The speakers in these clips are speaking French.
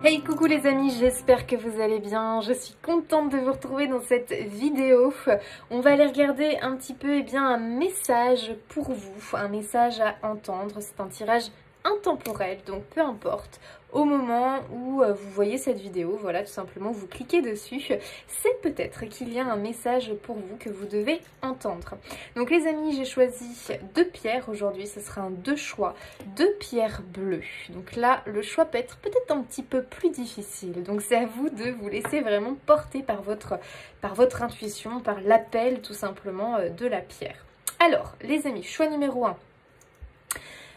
Hey coucou les amis, j'espère que vous allez bien, je suis contente de vous retrouver dans cette vidéo. On va aller regarder un petit peu un message pour vous, un message à entendre, c'est un tirage intemporel, donc peu importe, au moment où vous voyez cette vidéo, voilà, tout simplement vous cliquez dessus, c'est peut-être qu'il y a un message pour vous que vous devez entendre. Donc les amis, j'ai choisi deux pierres aujourd'hui, ce sera un deux choix, deux pierres bleues. Donc là, le choix peut être peut-être un petit peu plus difficile, donc c'est à vous de vous laisser vraiment porter par votre intuition, par l'appel tout simplement de la pierre. Alors les amis, choix numéro 1.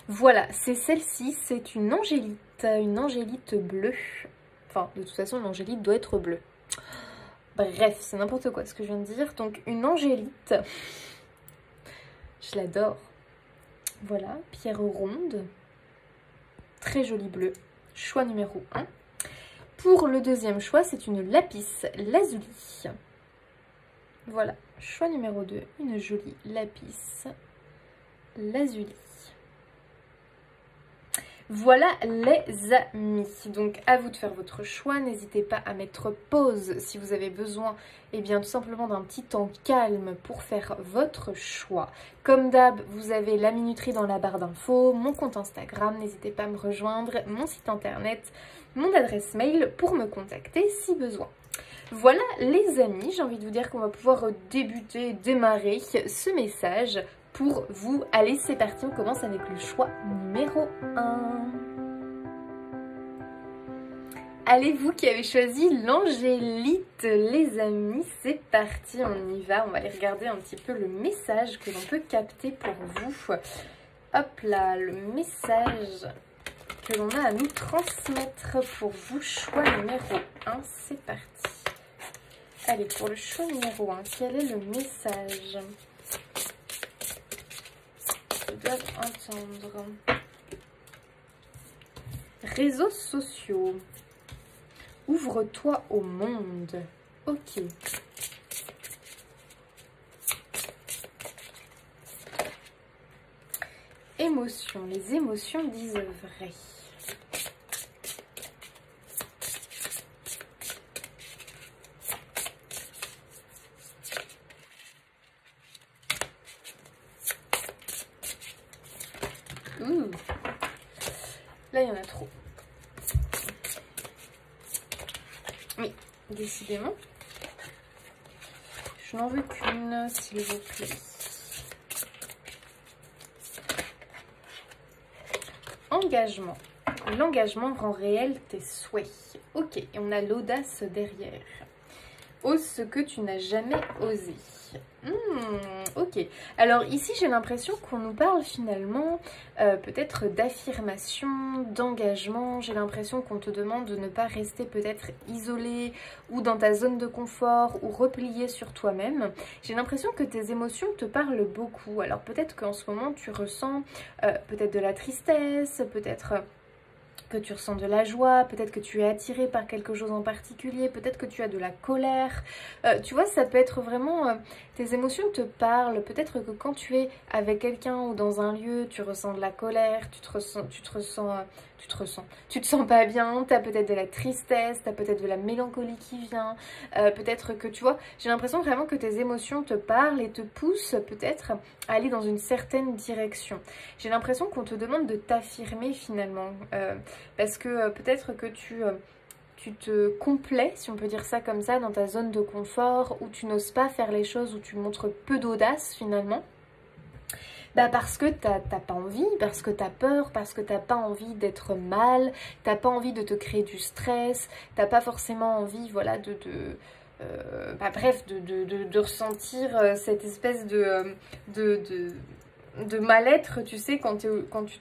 Voilà, c'est celle-ci, c'est une angélite bleue. Enfin, de toute façon, une angélite doit être bleue. Bref, c'est n'importe quoi ce que je viens de dire. Donc, une angélite, je l'adore. Voilà, pierre ronde, très jolie bleue. Choix numéro 1. Pour le deuxième choix, c'est une lapis lazuli. Voilà, choix numéro 2, une jolie lapis lazuli. Voilà les amis, donc à vous de faire votre choix, n'hésitez pas à mettre pause si vous avez besoin tout simplement d'un petit temps calme pour faire votre choix. Comme d'hab, vous avez la minuterie dans la barre d'infos, mon compte Instagram, n'hésitez pas à me rejoindre, mon site internet, mon adresse mail pour me contacter si besoin. Voilà les amis, j'ai envie de vous dire qu'on va pouvoir démarrer ce message pour vous. Allez, c'est parti, on commence avec le choix numéro 1. Allez, vous qui avez choisi l'angélite, les amis, c'est parti, on y va. On va aller regarder un petit peu le message que l'on peut capter pour vous. Hop là, le message que l'on a à nous transmettre pour vous. Choix numéro 1, c'est parti. Allez, pour le choix numéro 1, quel est le message ? Doivent entendre. Réseaux sociaux. Ouvre-toi au monde. Ok. Émotions. Les émotions disent vrai. Là, il y en a trop. Oui, décidément. Je n'en veux qu'une, s'il vous plaît. Engagement. L'engagement rend réel tes souhaits. Ok, et on a l'audace derrière. Ose ce que tu n'as jamais osé. Ok, alors ici j'ai l'impression qu'on nous parle finalement peut-être d'affirmation, d'engagement. J'ai l'impression qu'on te demande de ne pas rester peut-être isolé ou dans ta zone de confort ou replié sur toi-même. J'ai l'impression que tes émotions te parlent beaucoup. Alors peut-être qu'en ce moment tu ressens peut-être de la tristesse, peut-être que tu ressens de la joie, peut-être que tu es attiré par quelque chose en particulier, peut-être que tu as de la colère. Tu vois, ça peut être vraiment... tes émotions te parlent. Peut-être que quand tu es avec quelqu'un ou dans un lieu, tu ressens de la colère, tu te sens pas bien, tu as peut-être de la tristesse, tu as peut-être de la mélancolie qui vient. Peut-être que, tu vois, j'ai l'impression vraiment que tes émotions te parlent et te poussent peut-être à aller dans une certaine direction. J'ai l'impression qu'on te demande de t'affirmer finalement. Parce que peut-être que tu te complais, si on peut dire ça comme ça, dans ta zone de confort, où tu n'oses pas faire les choses, où tu montres peu d'audace finalement. Bah parce que t'as pas envie, parce que t'as peur, parce que t'as pas envie d'être mal, t'as pas envie de te créer du stress, t'as pas forcément envie, voilà, de ressentir cette espèce de mal-être, tu sais, quand tu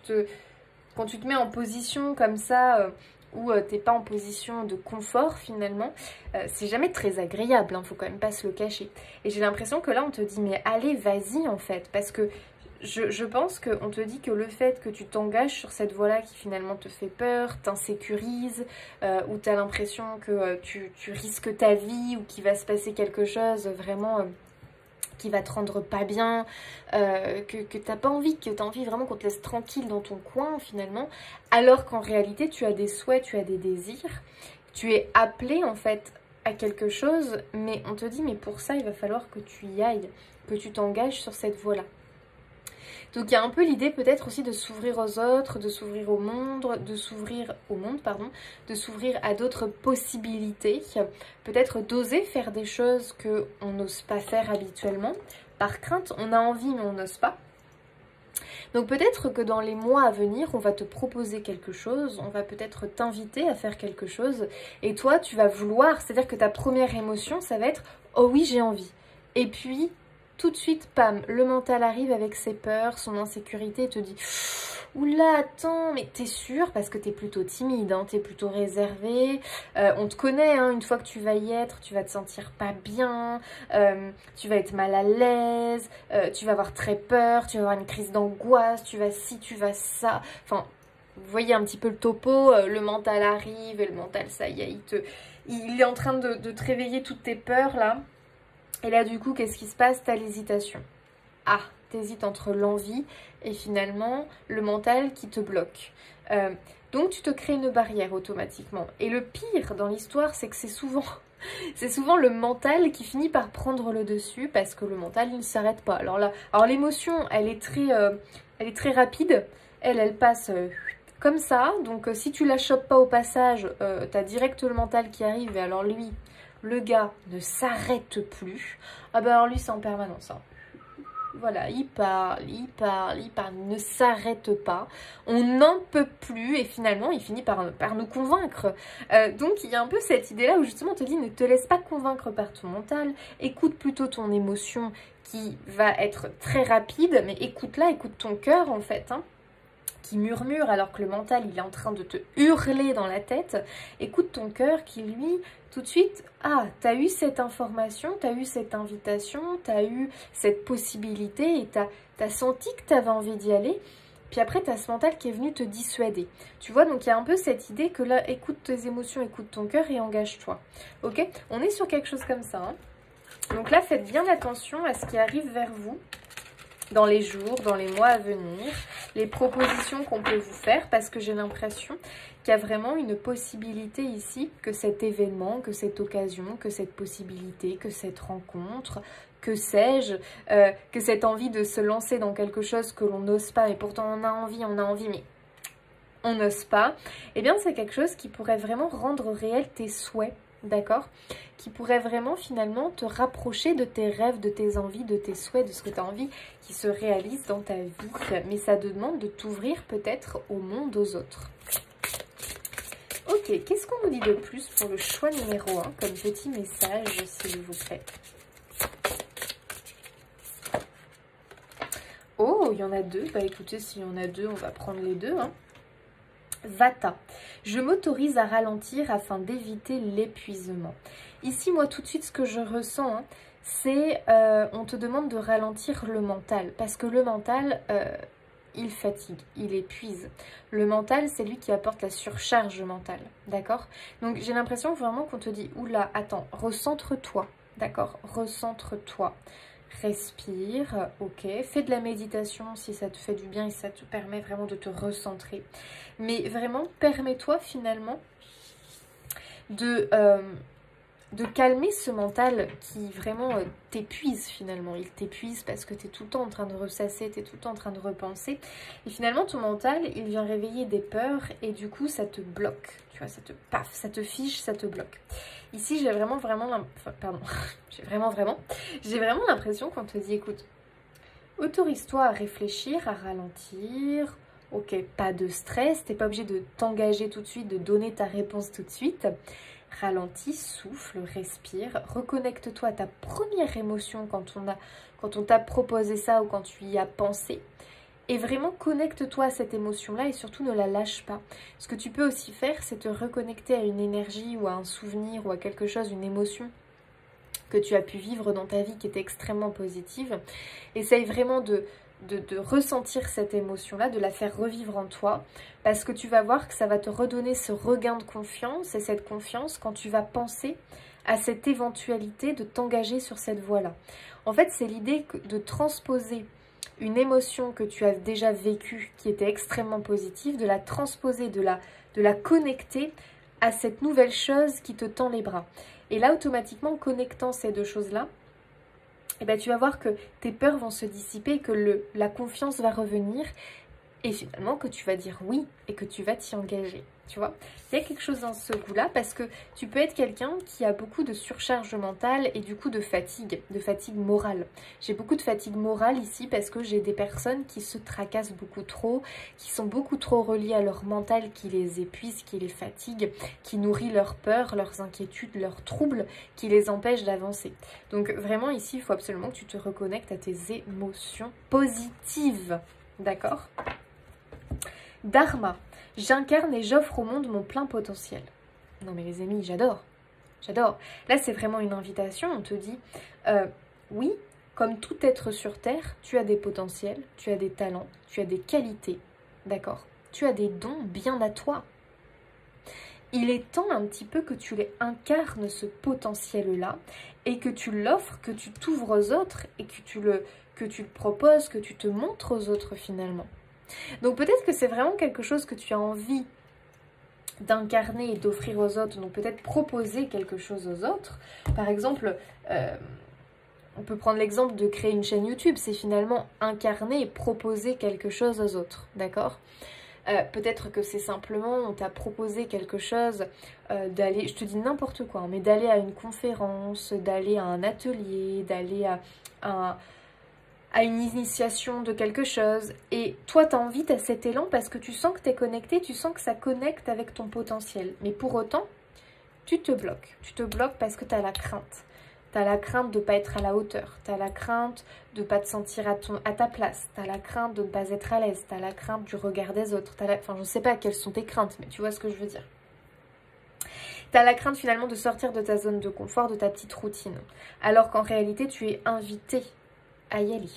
te mets en position comme ça, où t'es pas en position de confort finalement, c'est jamais très agréable, hein, faut quand même pas se le cacher. Et j'ai l'impression que là on te dit mais allez vas-y en fait, parce que je pense qu'on te dit que le fait que tu t'engages sur cette voie-là qui finalement te fait peur, t'insécurise, où tu as l'impression que tu risques ta vie ou qu'il va se passer quelque chose vraiment qui va te rendre pas bien, que t'as pas envie, que t'as envie vraiment qu'on te laisse tranquille dans ton coin finalement, alors qu'en réalité tu as des souhaits, tu as des désirs, tu es appelé en fait à quelque chose, mais on te dit mais pour ça il va falloir que tu y ailles, que tu t'engages sur cette voie-là. Donc il y a un peu l'idée peut-être aussi de s'ouvrir aux autres, de s'ouvrir au monde, de s'ouvrir à d'autres possibilités, peut-être d'oser faire des choses qu'on n'ose pas faire habituellement. Par crainte, on a envie mais on n'ose pas. Donc peut-être que dans les mois à venir, on va te proposer quelque chose, on va peut-être t'inviter à faire quelque chose et toi tu vas vouloir, c'est-à-dire que ta première émotion ça va être « oh oui j'ai envie » et puis tout de suite, pam, le mental arrive avec ses peurs, son insécurité et te dit « oula, attends, mais t'es sûre ?» parce que t'es plutôt timide, hein, t'es plutôt réservée, on te connaît, hein, une fois que tu vas y être, tu vas te sentir pas bien, tu vas être mal à l'aise, tu vas avoir très peur, tu vas avoir une crise d'angoisse, tu vas ci, tu vas ça, enfin, vous voyez un petit peu le topo, le mental arrive et le mental, ça y est, il est en train de te réveiller toutes tes peurs là. Et là du coup, qu'est-ce qui se passe? T'as l'hésitation. Ah, t'hésites entre l'envie et finalement le mental qui te bloque. Donc tu te crées une barrière automatiquement. Et le pire dans l'histoire, c'est que c'est souvent le mental qui finit par prendre le dessus parce que le mental il ne s'arrête pas. Alors là, l'émotion, elle est très rapide. Elle passe comme ça. Donc si tu la chopes pas au passage, t'as direct le mental qui arrive et alors lui... Le gars ne s'arrête plus. Ah ben alors lui c'est en permanence. Hein. Voilà, il parle, ne s'arrête pas. On n'en peut plus et finalement il finit par nous convaincre. Donc il y a un peu cette idée-là où justement on te dit ne te laisse pas convaincre par ton mental. Écoute plutôt ton émotion qui va être très rapide. Mais écoute-la, écoute ton cœur en fait. Hein, qui murmure alors que le mental il est en train de te hurler dans la tête. Écoute ton cœur qui lui tout de suite, ah t'as eu cette information, t'as eu cette invitation, t'as eu cette possibilité et t'as senti que t'avais envie d'y aller. Puis après t'as ce mental qui est venu te dissuader. Tu vois, donc il y a un peu cette idée que là écoute tes émotions, écoute ton cœur et engage-toi. Ok, on est sur quelque chose comme ça. Hein. Donc là faites bien attention à ce qui arrive vers vous. Dans les jours, dans les mois à venir, les propositions qu'on peut vous faire, parce que j'ai l'impression qu'il y a vraiment une possibilité ici que cet événement, que cette occasion, que cette possibilité, que cette rencontre, que sais-je, que cette envie de se lancer dans quelque chose que l'on n'ose pas, et pourtant on a envie, mais on n'ose pas, eh bien c'est quelque chose qui pourrait vraiment rendre réel tes souhaits. D'accord, qui pourrait vraiment finalement te rapprocher de tes rêves, de tes envies, de tes souhaits, de ce que tu as envie qui se réalise dans ta vie. Mais ça demande de t'ouvrir peut-être au monde, aux autres. Ok, qu'est-ce qu'on nous dit de plus pour le choix numéro 1 comme petit message, s'il vous plaît? Oh, il y en a deux. Bah écoutez, s'il y en a deux, on va prendre les deux. Hein. Vata, je m'autorise à ralentir afin d'éviter l'épuisement. Ici, moi, tout de suite, ce que je ressens, hein, c'est on te demande de ralentir le mental. Parce que le mental, il fatigue, il épuise. Le mental, c'est lui qui apporte la surcharge mentale. D'accord? Donc, j'ai l'impression vraiment qu'on te dit, oula, attends, recentre-toi. D'accord? Recentre-toi. Respire, ok, fais de la méditation si ça te fait du bien et ça te permet vraiment de te recentrer. Mais vraiment, permets-toi finalement de calmer ce mental qui vraiment t'épuise finalement. Il t'épuise parce que tu es tout le temps en train de ressasser, tu es tout le temps en train de repenser. Et finalement, ton mental, il vient réveiller des peurs et du coup, ça te bloque. Tu vois, ça te fiche, ça te bloque. Ici, j'ai vraiment l'impression qu'on te dit, écoute, autorise-toi à réfléchir, à ralentir. Ok, pas de stress, t'es pas obligé de t'engager tout de suite, de donner ta réponse tout de suite. Ralentis, souffle, respire, reconnecte-toi à ta première émotion quand on t'a proposé ça ou quand tu y as pensé. Et vraiment connecte-toi à cette émotion-là et surtout ne la lâche pas. Ce que tu peux aussi faire, c'est te reconnecter à une énergie ou à un souvenir ou à quelque chose, une émotion que tu as pu vivre dans ta vie qui était extrêmement positive. Essaye vraiment de de ressentir cette émotion-là, de la faire revivre en toi, parce que tu vas voir que ça va te redonner ce regain de confiance et cette confiance quand tu vas penser à cette éventualité de t'engager sur cette voie-là. En fait, c'est l'idée de transposer une émotion que tu as déjà vécue, qui était extrêmement positive, de la transposer, de la connecter à cette nouvelle chose qui te tend les bras. Et là, automatiquement, en connectant ces deux choses-là, eh ben, tu vas voir que tes peurs vont se dissiper, que la confiance va revenir et finalement que tu vas dire oui et que tu vas t'y engager. Tu vois, il y a quelque chose dans ce goût-là parce que tu peux être quelqu'un qui a beaucoup de surcharge mentale et du coup de fatigue morale. J'ai beaucoup de fatigue morale ici parce que j'ai des personnes qui se tracassent beaucoup trop, qui sont beaucoup trop reliées à leur mental, qui les épuise, qui les fatigue, qui nourrit leurs peurs, leurs inquiétudes, leurs troubles, qui les empêchent d'avancer. Donc vraiment ici, il faut absolument que tu te reconnectes à tes émotions positives. D'accord ? Dharma. J'incarne et j'offre au monde mon plein potentiel. Non mais les amis, j'adore. J'adore. Là, c'est vraiment une invitation. On te dit, oui, comme tout être sur Terre, tu as des potentiels, tu as des talents, tu as des qualités. D'accord ? Tu as des dons bien à toi. Il est temps un petit peu que tu les incarnes, ce potentiel-là, et que tu l'offres, que tu t'ouvres aux autres, et que tu le proposes, que tu te montres aux autres finalement. Donc peut-être que c'est vraiment quelque chose que tu as envie d'incarner et d'offrir aux autres. Donc peut-être proposer quelque chose aux autres. Par exemple, on peut prendre l'exemple de créer une chaîne YouTube. C'est finalement incarner et proposer quelque chose aux autres. D'accord ? Peut-être que c'est simplement, on t'a proposé quelque chose d'aller, je te dis n'importe quoi, hein, mais d'aller à une conférence, d'aller à un atelier, d'aller à une initiation de quelque chose, et toi tu as envie, tu as cet élan parce que tu sens que tu es connecté, tu sens que ça connecte avec ton potentiel, mais pour autant tu te bloques parce que tu as la crainte. Tu as la crainte de ne pas être à la hauteur, tu as la crainte de ne pas te sentir à ta place, tu as la crainte de ne pas être à l'aise, tu as la crainte du regard des autres, enfin je ne sais pas quelles sont tes craintes, mais tu vois ce que je veux dire. Tu as la crainte finalement de sortir de ta zone de confort, de ta petite routine, alors qu'en réalité tu es invité à y aller.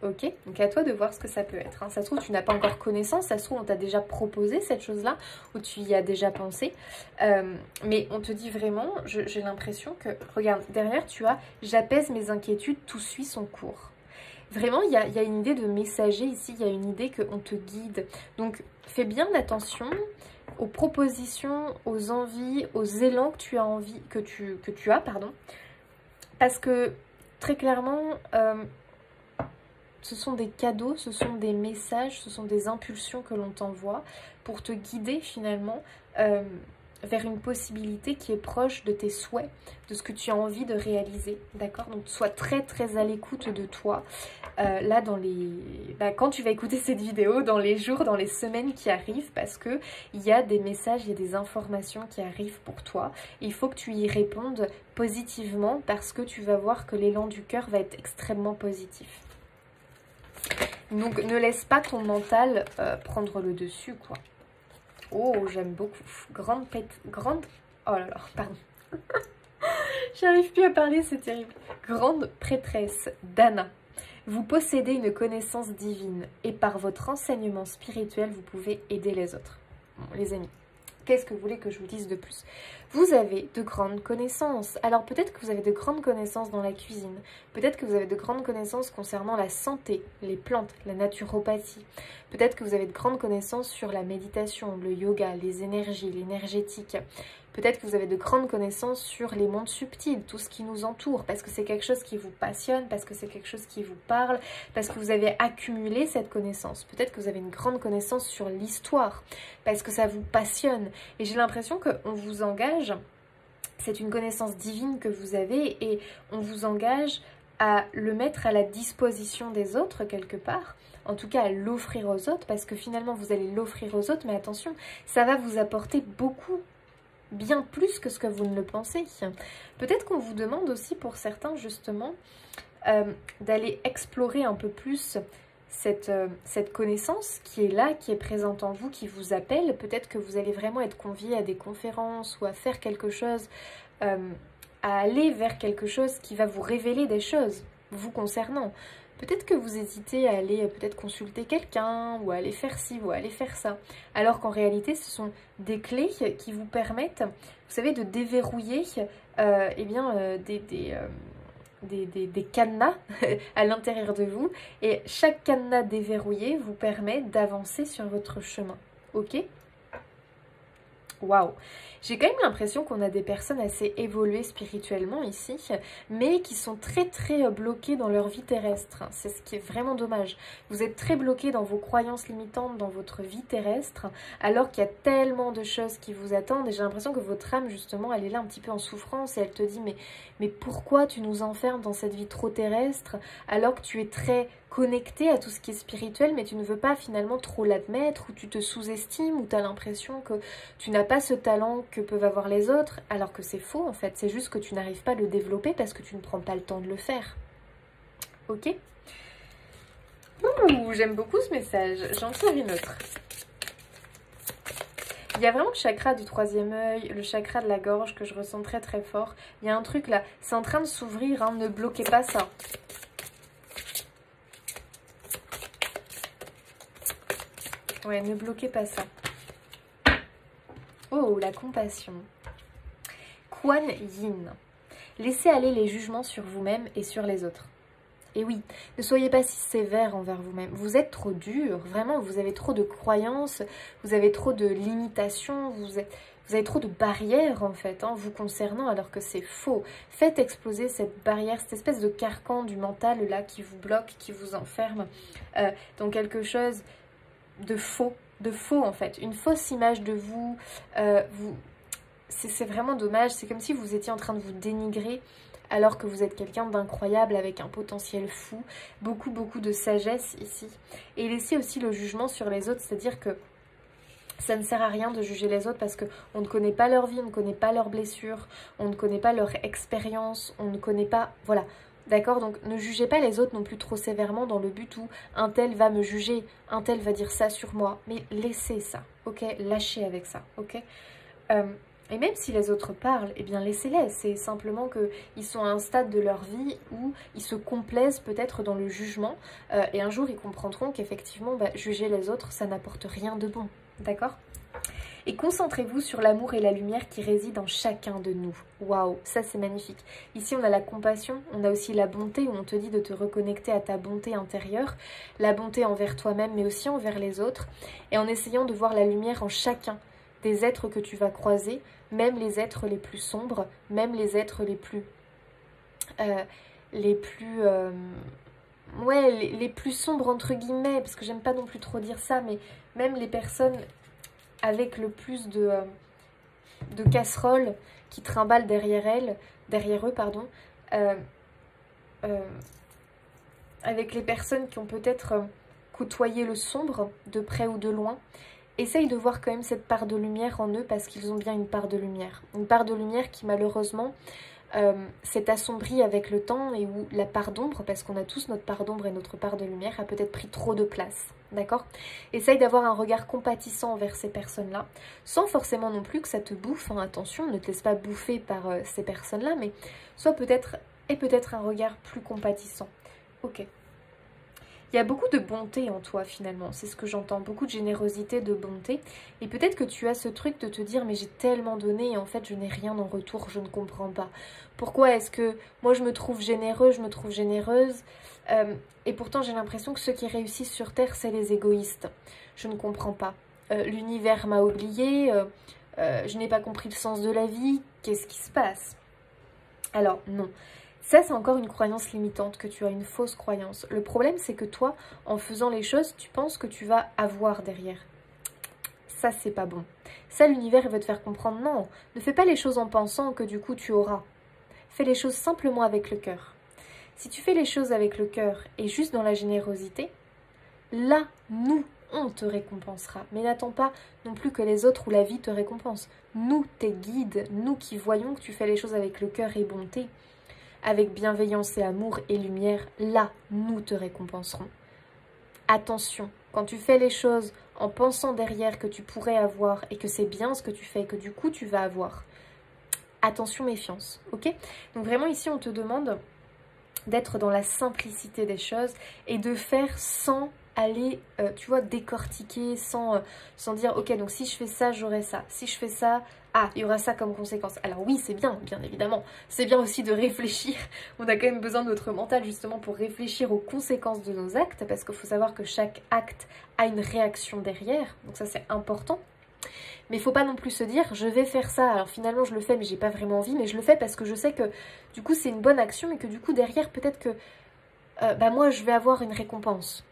Ok, donc à toi de voir ce que ça peut être. Hein. Ça se trouve, tu n'as pas encore connaissance, ça se trouve, on t'a déjà proposé cette chose-là, ou tu y as déjà pensé. Mais on te dit vraiment, j'ai l'impression que, regarde, derrière tu as « j'apaise mes inquiétudes, tout suit son cours ». Vraiment, il y a une idée de messager ici, il y a une idée qu'on te guide. Donc, fais bien attention aux propositions, aux envies, aux élans que tu as envie, que tu as, pardon. Parce que, très clairement... ce sont des cadeaux, ce sont des messages, ce sont des impulsions que l'on t'envoie pour te guider finalement vers une possibilité qui est proche de tes souhaits, de ce que tu as envie de réaliser, d'accord? Donc sois très très à l'écoute de toi, là quand tu vas écouter cette vidéo, dans les jours, dans les semaines qui arrivent, parce que il y a des messages, il y a des informations qui arrivent pour toi. Il faut que tu y répondes positivement parce que tu vas voir que l'élan du cœur va être extrêmement positif. Donc ne laisse pas ton mental prendre le dessus, quoi. Oh, j'aime beaucoup. Grande... Oh là là, pardon. J'arrive plus à parler, c'est terrible. Grande prêtresse d'Anna. Vous possédez une connaissance divine et par votre enseignement spirituel, vous pouvez aider les autres. Bon, les amis, qu'est-ce que vous voulez que je vous dise de plus? Vous avez de grandes connaissances. Alors peut-être que vous avez de grandes connaissances dans la cuisine. Peut-être que vous avez de grandes connaissances concernant la santé, les plantes, la naturopathie. Peut-être que vous avez de grandes connaissances sur la méditation, le yoga, les énergies, l'énergétique. Peut-être que vous avez de grandes connaissances sur les mondes subtils, tout ce qui nous entoure, parce que c'est quelque chose qui vous passionne, parce que c'est quelque chose qui vous parle, parce que vous avez accumulé cette connaissance. Peut-être que vous avez une grande connaissance sur l'histoire, parce que ça vous passionne. Et j'ai l'impression qu'on vous engage, c'est une connaissance divine que vous avez, et on vous engage à le mettre à la disposition des autres quelque part, en tout cas à l'offrir aux autres, parce que finalement vous allez l'offrir aux autres, mais attention, ça va vous apporter beaucoup, bien plus que ce que vous ne le pensez. Peut-être qu'on vous demande aussi pour certains justement d'aller explorer un peu plus cette connaissance qui est là, qui est présente en vous, qui vous appelle. Peut-être que vous allez vraiment être convié à des conférences ou à faire quelque chose, à aller vers quelque chose qui va vous révéler des choses vous concernant. Peut-être que vous hésitez à aller peut-être consulter quelqu'un ou à aller faire ci ou à aller faire ça. Alors qu'en réalité, ce sont des clés qui vous permettent, vous savez, de déverrouiller eh bien, des cadenas à l'intérieur de vous. Et chaque cadenas déverrouillé vous permet d'avancer sur votre chemin. Ok ? Waouh! J'ai quand même l'impression qu'on a des personnes assez évoluées spirituellement ici, mais qui sont très très bloquées dans leur vie terrestre. C'est ce qui est vraiment dommage. Vous êtes très bloqués dans vos croyances limitantes, dans votre vie terrestre, alors qu'il y a tellement de choses qui vous attendent. Et j'ai l'impression que votre âme, justement, elle est là un petit peu en souffrance et elle te dit mais pourquoi tu nous enfermes dans cette vie trop terrestre alors que tu es très connecté à tout ce qui est spirituel, mais tu ne veux pas finalement trop l'admettre, ou tu te sous-estimes, ou tu as l'impression que tu n'as pas ce talent que peuvent avoir les autres, alors que c'est faux en fait, c'est juste que tu n'arrives pas à le développer parce que tu ne prends pas le temps de le faire. Ok? Ouh, j'aime beaucoup ce message, j'en tire une autre. Il y a vraiment le chakra du 3e œil, le chakra de la gorge que je ressens très très fort. Il y a un truc là, c'est en train de s'ouvrir, hein, ne bloquez pas ça. Ouais, ne bloquez pas ça. Oh, la compassion. Kuan Yin. Laissez aller les jugements sur vous-même et sur les autres. Et oui, ne soyez pas si sévère envers vous-même. Vous êtes trop dur, vraiment, vous avez trop de croyances, vous avez trop de limitations, vous avez trop de barrières en fait, hein, vous concernant, alors que c'est faux. Faites exploser cette barrière, cette espèce de carcan du mental là qui vous bloque, qui vous enferme dans quelque chose de faux en fait, une fausse image de vous, c'est vraiment dommage, c'est comme si vous étiez en train de vous dénigrer alors que vous êtes quelqu'un d'incroyable avec un potentiel fou, beaucoup de sagesse ici. Et laissez aussi le jugement sur les autres, c'est-à-dire que ça ne sert à rien de juger les autres parce qu'on ne connaît pas leur vie, on ne connaît pas leurs blessures, on ne connaît pas leur expérience, on ne connaît pas... Voilà. D'accord, donc ne jugez pas les autres non plus trop sévèrement dans le but où un tel va me juger, un tel va dire ça sur moi. Mais laissez ça, ok? Lâchez avec ça, ok? Et même si les autres parlent, eh bien laissez-les. C'est simplement qu'ils sont à un stade de leur vie où ils se complaisent peut-être dans le jugement. Et un jour, ils comprendront qu'effectivement, juger les autres, ça n'apporte rien de bon, d'accord? Et concentrez-vous sur l'amour et la lumière qui résident en chacun de nous. Waouh, ça c'est magnifique. Ici on a la compassion, on a aussi la bonté où on te dit de te reconnecter à ta bonté intérieure, la bonté envers toi-même mais aussi envers les autres, et en essayant de voir la lumière en chacun des êtres que tu vas croiser, même les êtres les plus sombres, même les êtres les plus sombres entre guillemets, parce que j'aime pas non plus trop dire ça, mais même les personnes avec le plus de casseroles qui trimballent derrière eux, pardon, avec les personnes qui ont peut-être côtoyé le sombre, de près ou de loin, essaye de voir quand même cette part de lumière en eux, parce qu'ils ont bien une part de lumière. Une part de lumière qui malheureusement s'est assombrie avec le temps, et où la part d'ombre, parce qu'on a tous notre part d'ombre et notre part de lumière, a peut-être pris trop de place. D'accord? Essaye d'avoir un regard compatissant envers ces personnes-là, sans forcément non plus que ça te bouffe, hein, attention, ne te laisse pas bouffer par ces personnes-là, mais soit peut-être un regard plus compatissant. Ok. Il y a beaucoup de bonté en toi finalement, c'est ce que j'entends, beaucoup de générosité, de bonté. Et peut-être que tu as ce truc de te dire mais j'ai tellement donné et en fait je n'ai rien en retour, je ne comprends pas. Pourquoi est-ce que moi je me trouve généreux, je me trouve généreuse et pourtant j'ai l'impression que ceux qui réussissent sur Terre c'est les égoïstes. Je ne comprends pas. L'univers m'a oublié, je n'ai pas compris le sens de la vie, qu'est-ce qui se passe? Alors non. Ça, c'est encore une croyance limitante, que tu as une fausse croyance. Le problème, c'est que toi, en faisant les choses, tu penses que tu vas avoir derrière. Ça, c'est pas bon. Ça, l'univers, il va te faire comprendre, non, ne fais pas les choses en pensant que du coup, tu auras. Fais les choses simplement avec le cœur. Si tu fais les choses avec le cœur et juste dans la générosité, là, on te récompensera. Mais n'attends pas non plus que les autres ou la vie te récompensent. Nous, tes guides, nous qui voyons que tu fais les choses avec le cœur et bonté, avec bienveillance et amour et lumière, là, nous te récompenserons. Attention, quand tu fais les choses en pensant derrière que tu pourrais avoir et que c'est bien ce que tu fais et que du coup tu vas avoir, attention, méfiance, ok? Donc vraiment ici on te demande d'être dans la simplicité des choses et de faire sans aller, tu vois, décortiquer, sans dire, ok, donc si je fais ça, j'aurai ça. Si je fais ça, ah, il y aura ça comme conséquence. Alors oui, c'est bien évidemment. C'est bien aussi de réfléchir. On a quand même besoin de notre mental justement pour réfléchir aux conséquences de nos actes, parce qu'il faut savoir que chaque acte a une réaction derrière. Donc ça, c'est important. Mais il ne faut pas non plus se dire, je vais faire ça, alors finalement je le fais mais j'ai pas vraiment envie, mais je le fais parce que je sais que du coup c'est une bonne action et que du coup derrière peut-être que moi je vais avoir une récompense.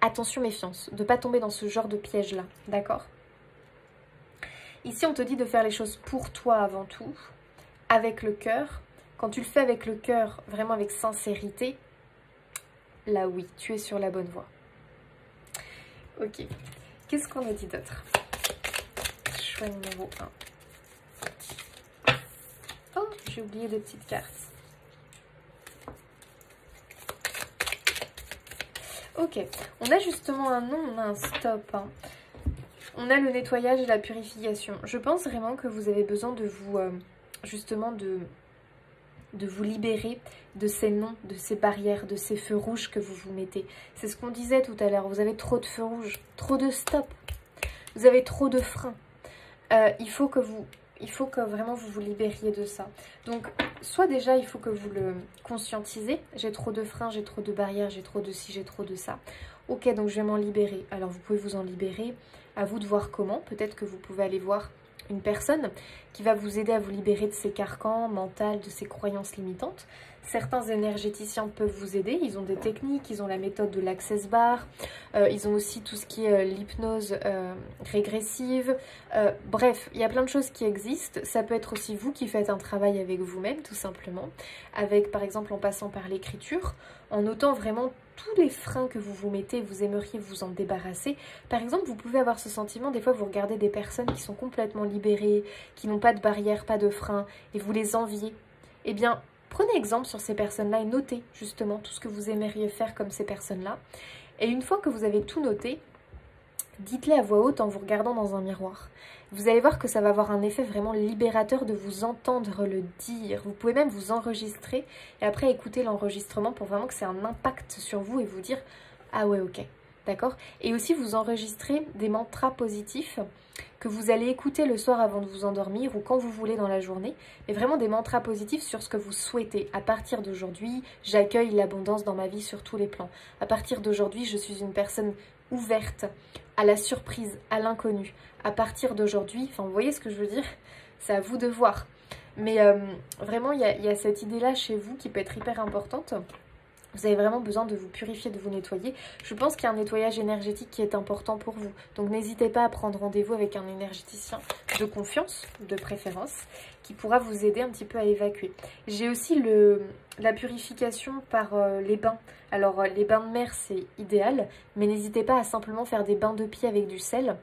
Attention, méfiance, de ne pas tomber dans ce genre de piège-là, d'accord? Ici, on te dit de faire les choses pour toi avant tout, avec le cœur. Quand tu le fais avec le cœur, vraiment avec sincérité, là oui, tu es sur la bonne voie. Ok, qu'est-ce qu'on a dit d'autre? Choix numéro 1. Oh, j'ai oublié des petites cartes. Ok, on a justement un non, on a un stop. Hein. On a le nettoyage et la purification. Je pense vraiment que vous avez besoin de vous, justement, de vous libérer de ces noms, de ces barrières, de ces feux rouges que vous vous mettez. C'est ce qu'on disait tout à l'heure, vous avez trop de feux rouges, trop de stop, vous avez trop de freins. Il faut que vraiment vous vous libériez de ça. Donc, soit déjà, il faut que vous le conscientisez. J'ai trop de freins, j'ai trop de barrières, j'ai trop de ci, j'ai trop de ça. Ok, donc je vais m'en libérer. Alors, vous pouvez vous en libérer. À vous de voir comment. Peut-être que vous pouvez aller voir une personne qui va vous aider à vous libérer de ces carcans mentaux, de ces croyances limitantes. Certains énergéticiens peuvent vous aider, ils ont des techniques, ils ont la méthode de l'Access Bar, ils ont aussi tout ce qui est l'hypnose régressive. Bref, il y a plein de choses qui existent. Ça peut être aussi vous qui faites un travail avec vous-même, tout simplement. Avec, par exemple, en passant par l'écriture, en notant vraiment tous les freins que vous vous mettez, vous aimeriez vous en débarrasser. Par exemple, vous pouvez avoir ce sentiment, des fois vous regardez des personnes qui sont complètement libérées, qui n'ont pas de barrières, pas de freins, et vous les enviez. Eh bien, prenez exemple sur ces personnes-là et notez justement tout ce que vous aimeriez faire comme ces personnes-là. Et une fois que vous avez tout noté, dites-les à voix haute en vous regardant dans un miroir. Vous allez voir que ça va avoir un effet vraiment libérateur de vous entendre le dire. Vous pouvez même vous enregistrer et après écouter l'enregistrement pour vraiment que c'est un impact sur vous et vous dire « Ah ouais, ok, d'accord ?» Et aussi vous enregistrer des mantras positifs que vous allez écouter le soir avant de vous endormir ou quand vous voulez dans la journée, mais vraiment des mantras positifs sur ce que vous souhaitez. À partir d'aujourd'hui, j'accueille l'abondance dans ma vie sur tous les plans. À partir d'aujourd'hui, je suis une personne ouverte à la surprise, à l'inconnu. À partir d'aujourd'hui, enfin vous voyez ce que je veux dire? C'est à vous de voir. Mais vraiment, il y a cette idée-là chez vous qui peut être hyper importante. Vous avez vraiment besoin de vous purifier, de vous nettoyer. Je pense qu'il y a un nettoyage énergétique qui est important pour vous. Donc n'hésitez pas à prendre rendez-vous avec un énergéticien de confiance, de préférence, qui pourra vous aider un petit peu à évacuer. J'ai aussi la purification par les bains. Alors les bains de mer c'est idéal, mais n'hésitez pas à simplement faire des bains de pied avec du sel.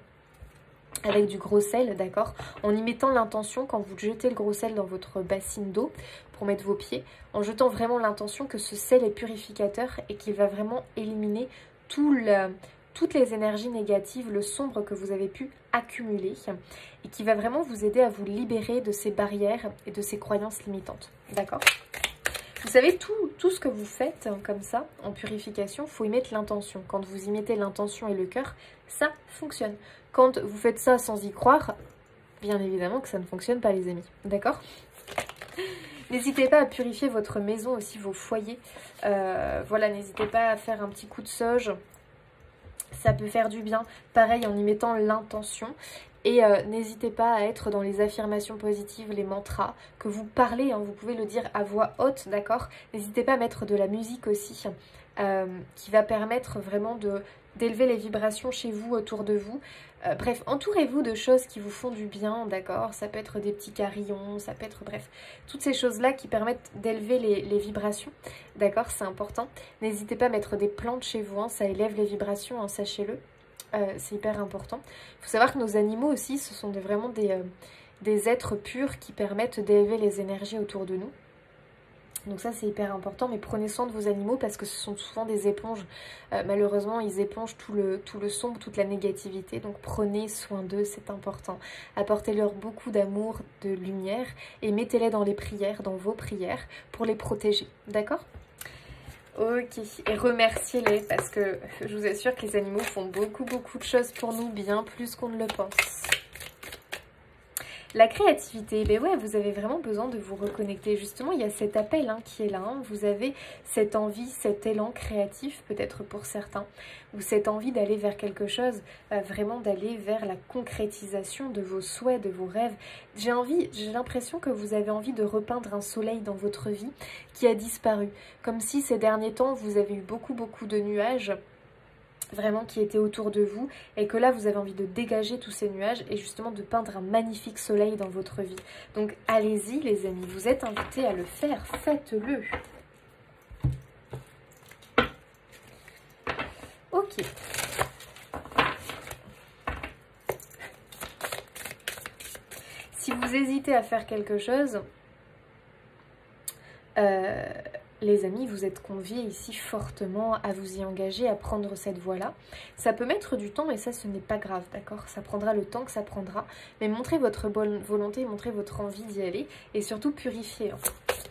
Avec du gros sel, d'accord, en y mettant l'intention, quand vous jetez le gros sel dans votre bassine d'eau pour mettre vos pieds, en jetant vraiment l'intention que ce sel est purificateur et qu'il va vraiment éliminer toutes les énergies négatives, le sombre que vous avez pu accumuler et qui va vraiment vous aider à vous libérer de ces barrières et de ces croyances limitantes, d'accord? Vous savez, tout ce que vous faites comme ça, en purification, il faut y mettre l'intention. Quand vous y mettez l'intention et le cœur, ça fonctionne. Quand vous faites ça sans y croire, bien évidemment que ça ne fonctionne pas les amis, d'accord? N'hésitez pas à purifier votre maison aussi, vos foyers. Voilà, n'hésitez pas à faire un petit coup de sauge. Ça peut faire du bien, pareil en y mettant l'intention. Et n'hésitez pas à être dans les affirmations positives, les mantras, que vous parlez, hein, vous pouvez le dire à voix haute, d'accord? N'hésitez pas à mettre de la musique aussi, qui va permettre vraiment d'élever les vibrations chez vous, autour de vous. Bref, entourez-vous de choses qui vous font du bien, d'accord? Ça peut être des petits carillons, ça peut être, bref, toutes ces choses-là qui permettent d'élever les vibrations, d'accord? C'est important. N'hésitez pas à mettre des plantes chez vous, hein, ça élève les vibrations, hein, sachez-le. C'est hyper important. Il faut savoir que nos animaux aussi, ce sont vraiment des êtres purs qui permettent d'élever les énergies autour de nous. Donc ça c'est hyper important, mais prenez soin de vos animaux parce que ce sont souvent des éponges. Malheureusement ils épongent tout le sombre, toute la négativité, donc prenez soin d'eux, c'est important. Apportez-leur beaucoup d'amour, de lumière et mettez-les dans les prières, dans vos prières pour les protéger, d'accord ? Ok, et remerciez-les parce que je vous assure que les animaux font beaucoup de choses pour nous, bien plus qu'on ne le pense. La créativité, ben ouais, vous avez vraiment besoin de vous reconnecter. Justement, il y a cet appel hein, qui est là. Hein. Vous avez cette envie, cet élan créatif, peut-être pour certains, ou cette envie d'aller vers quelque chose, vraiment d'aller vers la concrétisation de vos souhaits, de vos rêves. J'ai l'impression que vous avez envie de repeindre un soleil dans votre vie qui a disparu. Comme si ces derniers temps, vous avez eu beaucoup de nuages, vraiment qui était autour de vous et que là vous avez envie de dégager tous ces nuages et justement de peindre un magnifique soleil dans votre vie. Donc allez-y les amis, vous êtes invités à le faire, faites-le. Ok. Si vous hésitez à faire quelque chose, les amis, vous êtes conviés ici fortement à vous y engager, à prendre cette voie-là. Ça peut mettre du temps et ça, ce n'est pas grave, d'accord? Ça prendra le temps que ça prendra. Mais montrez votre bonne volonté, montrez votre envie d'y aller et surtout purifiez. Hein.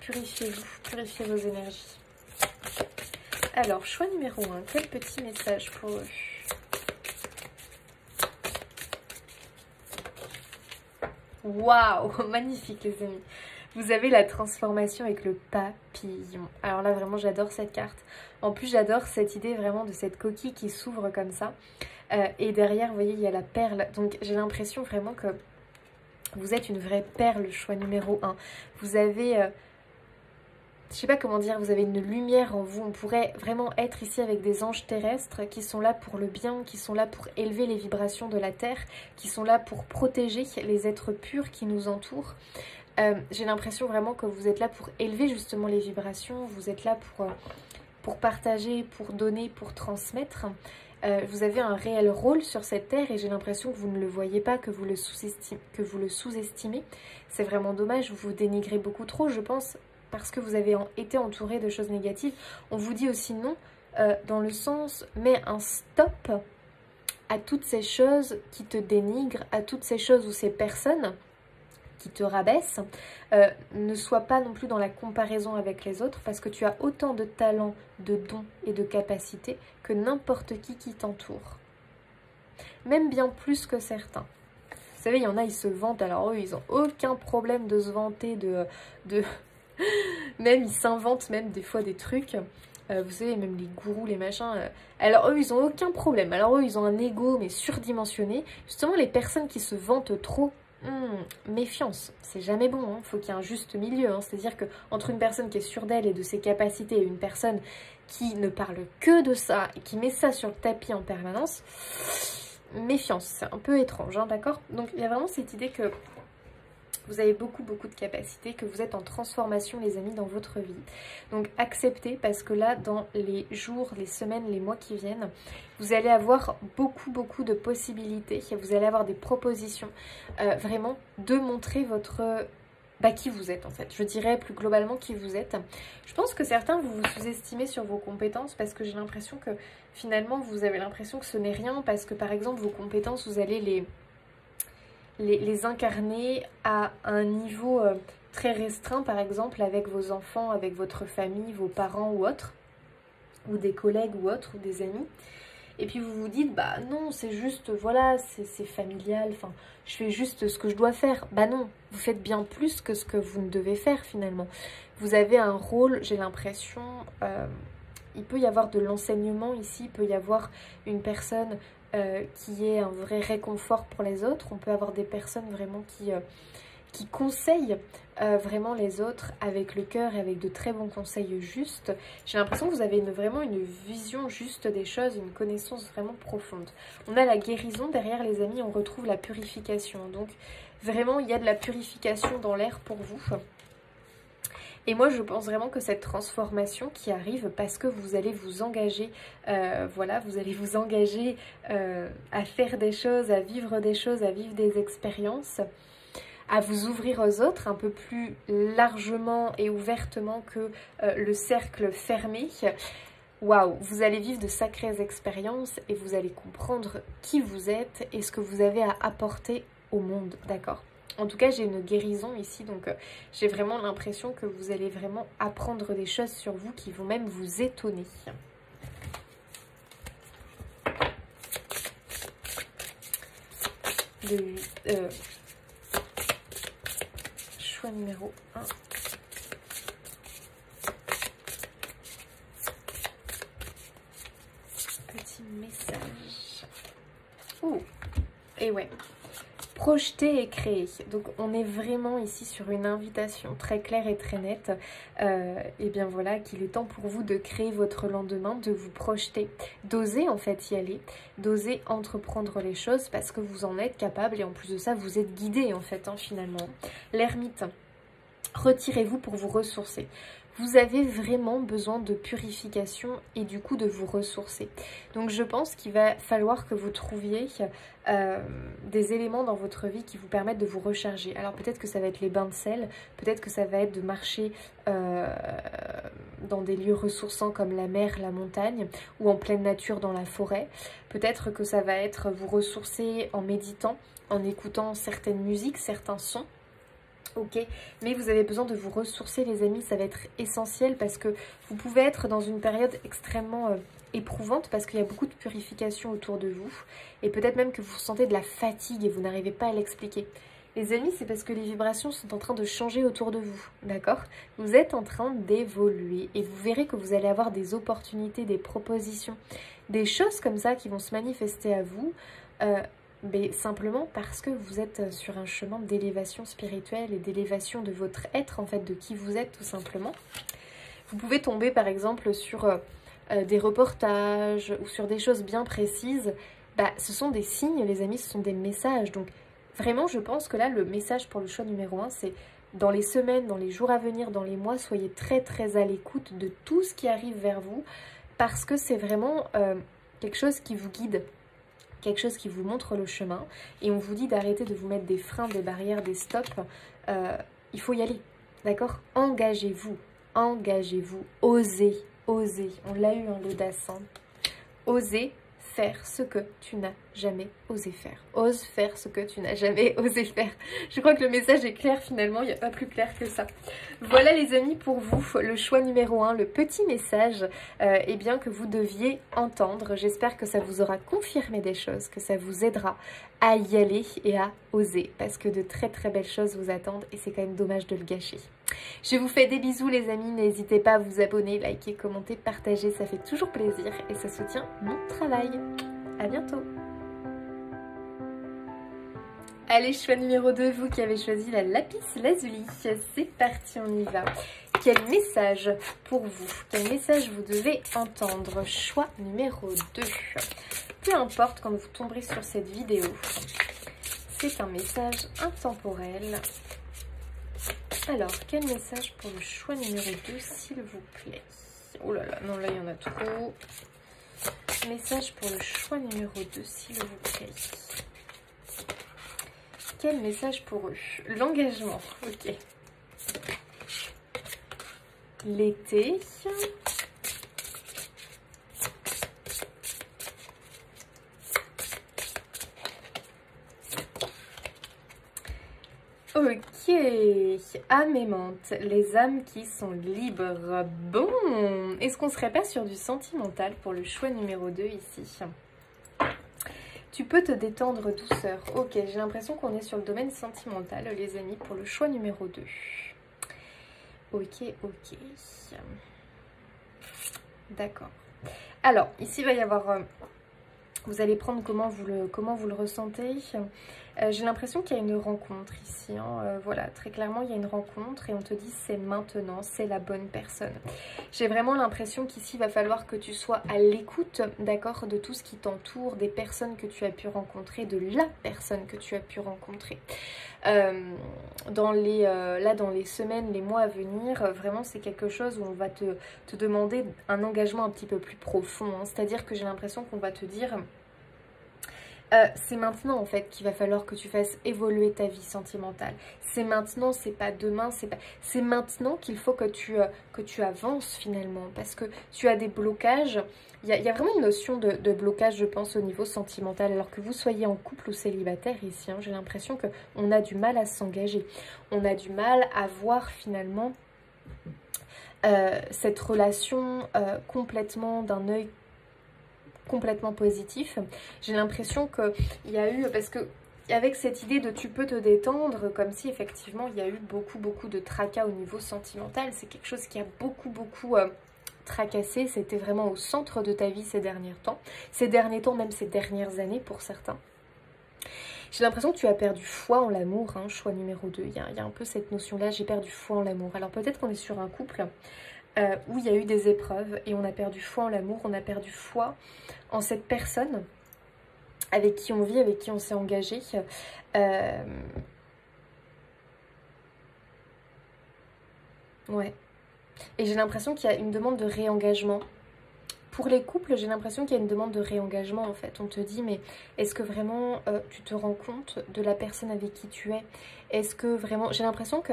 Purifiez-vous, purifiez vos énergies. Alors, choix numéro 1, quel petit message pour eux? Waouh, magnifique les amis. Vous avez la transformation avec le papillon. Alors là, vraiment, j'adore cette carte. En plus, j'adore cette idée vraiment de cette coquille qui s'ouvre comme ça. Et derrière, vous voyez, il y a la perle. Donc, j'ai l'impression vraiment que vous êtes une vraie perle, choix numéro 1. Vous avez... je sais pas comment dire, vous avez une lumière en vous. On pourrait vraiment être ici avec des anges terrestres qui sont là pour le bien, qui sont là pour élever les vibrations de la terre, qui sont là pour protéger les êtres purs qui nous entourent. J'ai l'impression vraiment que vous êtes là pour élever justement les vibrations, vous êtes là pour partager, pour donner, pour transmettre. Vous avez un réel rôle sur cette terre et j'ai l'impression que vous ne le voyez pas, que vous le sous-estimez. C'est vraiment dommage, vous vous dénigrez beaucoup trop, je pense, parce que vous avez été entouré de choses négatives. On vous dit aussi non, dans le sens, mets un stop à toutes ces choses qui te dénigrent, à toutes ces choses ou ces personnes qui te rabaissent. Ne sois pas non plus dans la comparaison avec les autres parce que tu as autant de talents, de dons et de capacités que n'importe qui t'entoure. Même bien plus que certains. Vous savez, il y en a, ils se vantent, alors eux, ils n'ont aucun problème de se vanter, même ils s'inventent même des fois des trucs. Vous savez, même les gourous, les machins. Alors eux, ils n'ont aucun problème. Alors eux, ils ont un ego, mais surdimensionné. Justement, les personnes qui se vantent trop, méfiance, c'est jamais bon, hein. Faut qu'il y ait un juste milieu, hein. C'est-à-dire que entre une personne qui est sûre d'elle et de ses capacités et une personne qui ne parle que de ça et qui met ça sur le tapis en permanence, méfiance, c'est un peu étrange, hein, d'accord? Donc il y a vraiment cette idée que vous avez beaucoup de capacités, que vous êtes en transformation les amis dans votre vie. Donc acceptez parce que là dans les jours, les semaines, les mois qui viennent, vous allez avoir beaucoup de possibilités, vous allez avoir des propositions, vraiment de montrer votre... qui vous êtes en fait, je dirais plus globalement qui vous êtes. Je pense que certains vous sous-estimez sur vos compétences parce que j'ai l'impression que finalement vous avez l'impression que ce n'est rien parce que par exemple vos compétences vous allez les incarner à un niveau très restreint, par exemple avec vos enfants, avec votre famille, vos parents ou autres, ou des collègues ou autres, ou des amis. Et puis vous vous dites, bah non, c'est juste, voilà, c'est familial, enfin, je fais juste ce que je dois faire. Bah non, vous faites bien plus que ce que vous ne devez faire finalement. Vous avez un rôle, j'ai l'impression, il peut y avoir de l'enseignement ici, il peut y avoir une personne qui est un vrai réconfort pour les autres. On peut avoir des personnes vraiment qui conseillent vraiment les autres avec le cœur et avec de très bons conseils justes. J'ai l'impression que vous avez vraiment une vision juste des choses, une connaissance vraiment profonde. On a la guérison derrière les amis, on retrouve la purification. Donc vraiment il y a de la purification dans l'air pour vous. Et moi, je pense vraiment que cette transformation qui arrive parce que vous allez vous engager, voilà, vous allez vous engager à faire des choses, à vivre des expériences, à vous ouvrir aux autres un peu plus largement et ouvertement que le cercle fermé. Waouh, vous allez vivre de sacrées expériences et vous allez comprendre qui vous êtes et ce que vous avez à apporter au monde, d'accord ? En tout cas, j'ai une guérison ici, donc j'ai vraiment l'impression que vous allez vraiment apprendre des choses sur vous qui vont même vous étonner. Choix numéro 1. Petit message. Ouh, et ouais. Projeter et créer. Donc on est vraiment ici sur une invitation très claire et très nette. Et bien voilà, qu'il est temps pour vous de créer votre lendemain, de vous projeter, d'oser en fait y aller, d'oser entreprendre les choses parce que vous en êtes capable et en plus de ça vous êtes guidé en fait finalement. L'ermite, retirez-vous pour vous ressourcer. Vous avez vraiment besoin de purification et du coup de vous ressourcer. Donc je pense qu'il va falloir que vous trouviez des éléments dans votre vie qui vous permettent de vous recharger. Alors peut-être que ça va être les bains de sel, peut-être que ça va être de marcher dans des lieux ressourçants comme la mer, la montagne ou en pleine nature dans la forêt. Peut-être que ça va être vous ressourcer en méditant, en écoutant certaines musiques, certains sons. Ok, mais vous avez besoin de vous ressourcer les amis, ça va être essentiel parce que vous pouvez être dans une période extrêmement éprouvante parce qu'il y a beaucoup de purification autour de vous et peut-être même que vous ressentez de la fatigue et vous n'arrivez pas à l'expliquer. Les amis, c'est parce que les vibrations sont en train de changer autour de vous, d'accord? Vous êtes en train d'évoluer et vous verrez que vous allez avoir des opportunités, des propositions, des choses comme ça qui vont se manifester à vous. Mais simplement parce que vous êtes sur un chemin d'élévation spirituelle et d'élévation de votre être, en fait, de qui vous êtes tout simplement. Vous pouvez tomber par exemple sur des reportages ou sur des choses bien précises. Bah, ce sont des signes, les amis, ce sont des messages. Donc vraiment, je pense que là, le message pour le choix numéro 1, c'est dans les semaines, dans les jours à venir, dans les mois, soyez très très à l'écoute de tout ce qui arrive vers vous parce que c'est vraiment quelque chose qui vous guide. Quelque chose qui vous montre le chemin et on vous dit d'arrêter de vous mettre des freins, des barrières, des stops. Il faut y aller, d'accord? Engagez-vous, engagez-vous, osez, osez. On l'a eu, l'audace. Osez faire ce que tu n'as jamais osé faire. Ose faire ce que tu n'as jamais osé faire. Je crois que le message est clair finalement, il n'y a pas plus clair que ça. Voilà les amis pour vous, le choix numéro 1, le petit message eh bien, que vous deviez entendre. J'espère que ça vous aura confirmé des choses, que ça vous aidera à y aller et à oser. Parce que de très très belles choses vous attendent et c'est quand même dommage de le gâcher. Je vous fais des bisous les amis, n'hésitez pas à vous abonner, liker, commenter, partager, ça fait toujours plaisir et ça soutient mon travail. À bientôt. Allez, choix numéro 2, vous qui avez choisi la lapis lazuli, c'est parti, on y va. Quel message pour vous? Quel message vous devez entendre? Choix numéro 2. Peu importe quand vous tomberez sur cette vidéo, c'est un message intemporel. Alors, quel message pour le choix numéro 2, s'il vous plaît? Oh là là, non, là, il y en a trop. Message pour le choix numéro 2, s'il vous plaît. Quel message pour eux? L'engagement, ok. L'été. Ok, âme aimante, les âmes qui sont libres. Bon, est-ce qu'on serait pas sur du sentimental pour le choix numéro 2 ici? Tu peux te détendre douceur. Ok, j'ai l'impression qu'on est sur le domaine sentimental, les amis, pour le choix numéro 2. Ok, ok. D'accord. Alors, ici, il va y avoir... vous allez prendre comment vous le ressentez. J'ai l'impression qu'il y a une rencontre ici. Voilà, très clairement, il y a une rencontre et on te dit c'est maintenant, c'est la bonne personne. J'ai vraiment l'impression qu'ici, il va falloir que tu sois à l'écoute, d'accord, de tout ce qui t'entoure, des personnes que tu as pu rencontrer, de la personne que tu as pu rencontrer. Dans les semaines, les mois à venir, vraiment, c'est quelque chose où on va te demander un engagement un petit peu plus profond. Hein. C'est-à-dire que j'ai l'impression qu'on va te dire... c'est maintenant en fait qu'il va falloir que tu fasses évoluer ta vie sentimentale. C'est maintenant, c'est pas demain, c'est maintenant qu'il faut que tu avances finalement. Parce que tu as des blocages. Il y a vraiment une notion de blocage, je pense, au niveau sentimental. Alors que vous soyez en couple ou célibataire ici, hein, j'ai l'impression qu'on a du mal à s'engager. On a du mal à voir finalement cette relation complètement d'un œil complètement positif. J'ai l'impression qu'il y a eu, parce que avec cette idée de tu peux te détendre, comme si effectivement il y a eu beaucoup de tracas au niveau sentimental. C'est quelque chose qui a beaucoup tracassé. C'était vraiment au centre de ta vie ces derniers temps, même ces dernières années pour certains. J'ai l'impression que tu as perdu foi en l'amour, hein, choix numéro 2. Il y a un peu cette notion-là, j'ai perdu foi en l'amour. Alors peut-être qu'on est sur un couple où il y a eu des épreuves et on a perdu foi en l'amour, on a perdu foi en cette personne avec qui on vit, avec qui on s'est engagé. Ouais. Et j'ai l'impression qu'il y a une demande de réengagement. Pour les couples, j'ai l'impression qu'il y a une demande de réengagement en fait. On te dit, mais est-ce que vraiment tu te rends compte de la personne avec qui tu es? Est-ce que vraiment... J'ai l'impression que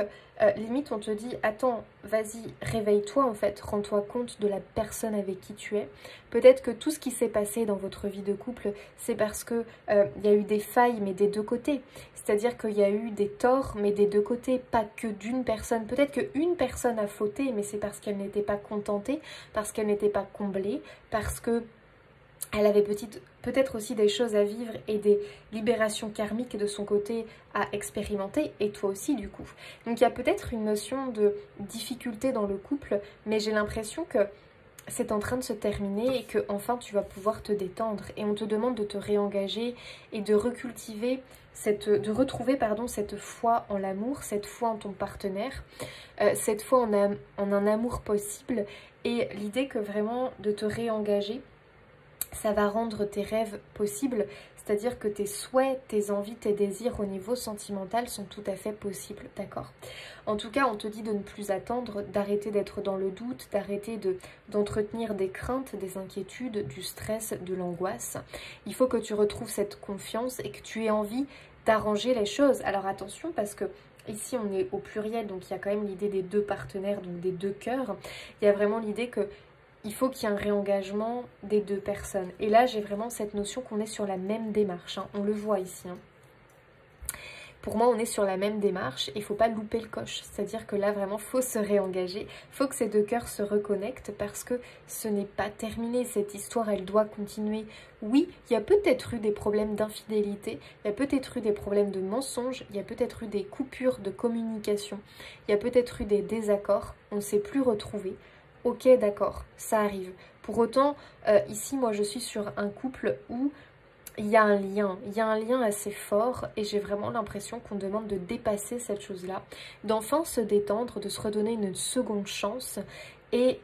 limite on te dit, attends, vas-y, réveille-toi en fait. Rends-toi compte de la personne avec qui tu es. Peut-être que tout ce qui s'est passé dans votre vie de couple, c'est parce que il y a eu des failles, mais des deux côtés. C'est-à-dire qu'il y a eu des torts, mais des deux côtés, pas que d'une personne. Peut-être qu'une personne a fauté, mais c'est parce qu'elle n'était pas contentée, parce qu'elle n'était pas comblée, parce que elle avait peut-être aussi des choses à vivre et des libérations karmiques de son côté à expérimenter, et toi aussi du coup. Donc il y a peut-être une notion de difficulté dans le couple, mais j'ai l'impression que c'est en train de se terminer et que enfin tu vas pouvoir te détendre. Et on te demande de te réengager et de recultiver, de retrouver cette foi en l'amour, cette foi en ton partenaire, cette foi en un amour possible, et l'idée que vraiment de te réengager, ça va rendre tes rêves possibles, c'est-à-dire que tes souhaits, tes envies, tes désirs au niveau sentimental sont tout à fait possibles, d'accord? En tout cas, on te dit de ne plus attendre, d'arrêter d'être dans le doute, d'arrêter d'entretenir des craintes, des inquiétudes, du stress, de l'angoisse. Il faut que tu retrouves cette confiance et que tu aies envie d'arranger les choses. Alors attention, parce que ici on est au pluriel, donc il y a quand même l'idée des deux partenaires, donc des deux cœurs. Il y a vraiment l'idée que il faut qu'il y ait un réengagement des deux personnes. Et là, j'ai vraiment cette notion qu'on est sur la même démarche. Hein. On le voit ici. Hein. Pour moi, on est sur la même démarche et il ne faut pas louper le coche. C'est-à-dire que là, vraiment, il faut se réengager. Il faut que ces deux cœurs se reconnectent parce que ce n'est pas terminé. Cette histoire, elle doit continuer. Oui, il y a peut-être eu des problèmes d'infidélité. Il y a peut-être eu des problèmes de mensonges. Il y a peut-être eu des coupures de communication. Il y a peut-être eu des désaccords. On ne s'est plus retrouvés. Ok, d'accord, ça arrive. Pour autant, ici, moi, je suis sur un couple où il y a un lien assez fort et j'ai vraiment l'impression qu'on demande de dépasser cette chose-là, d'enfin se détendre, de se redonner une seconde chance et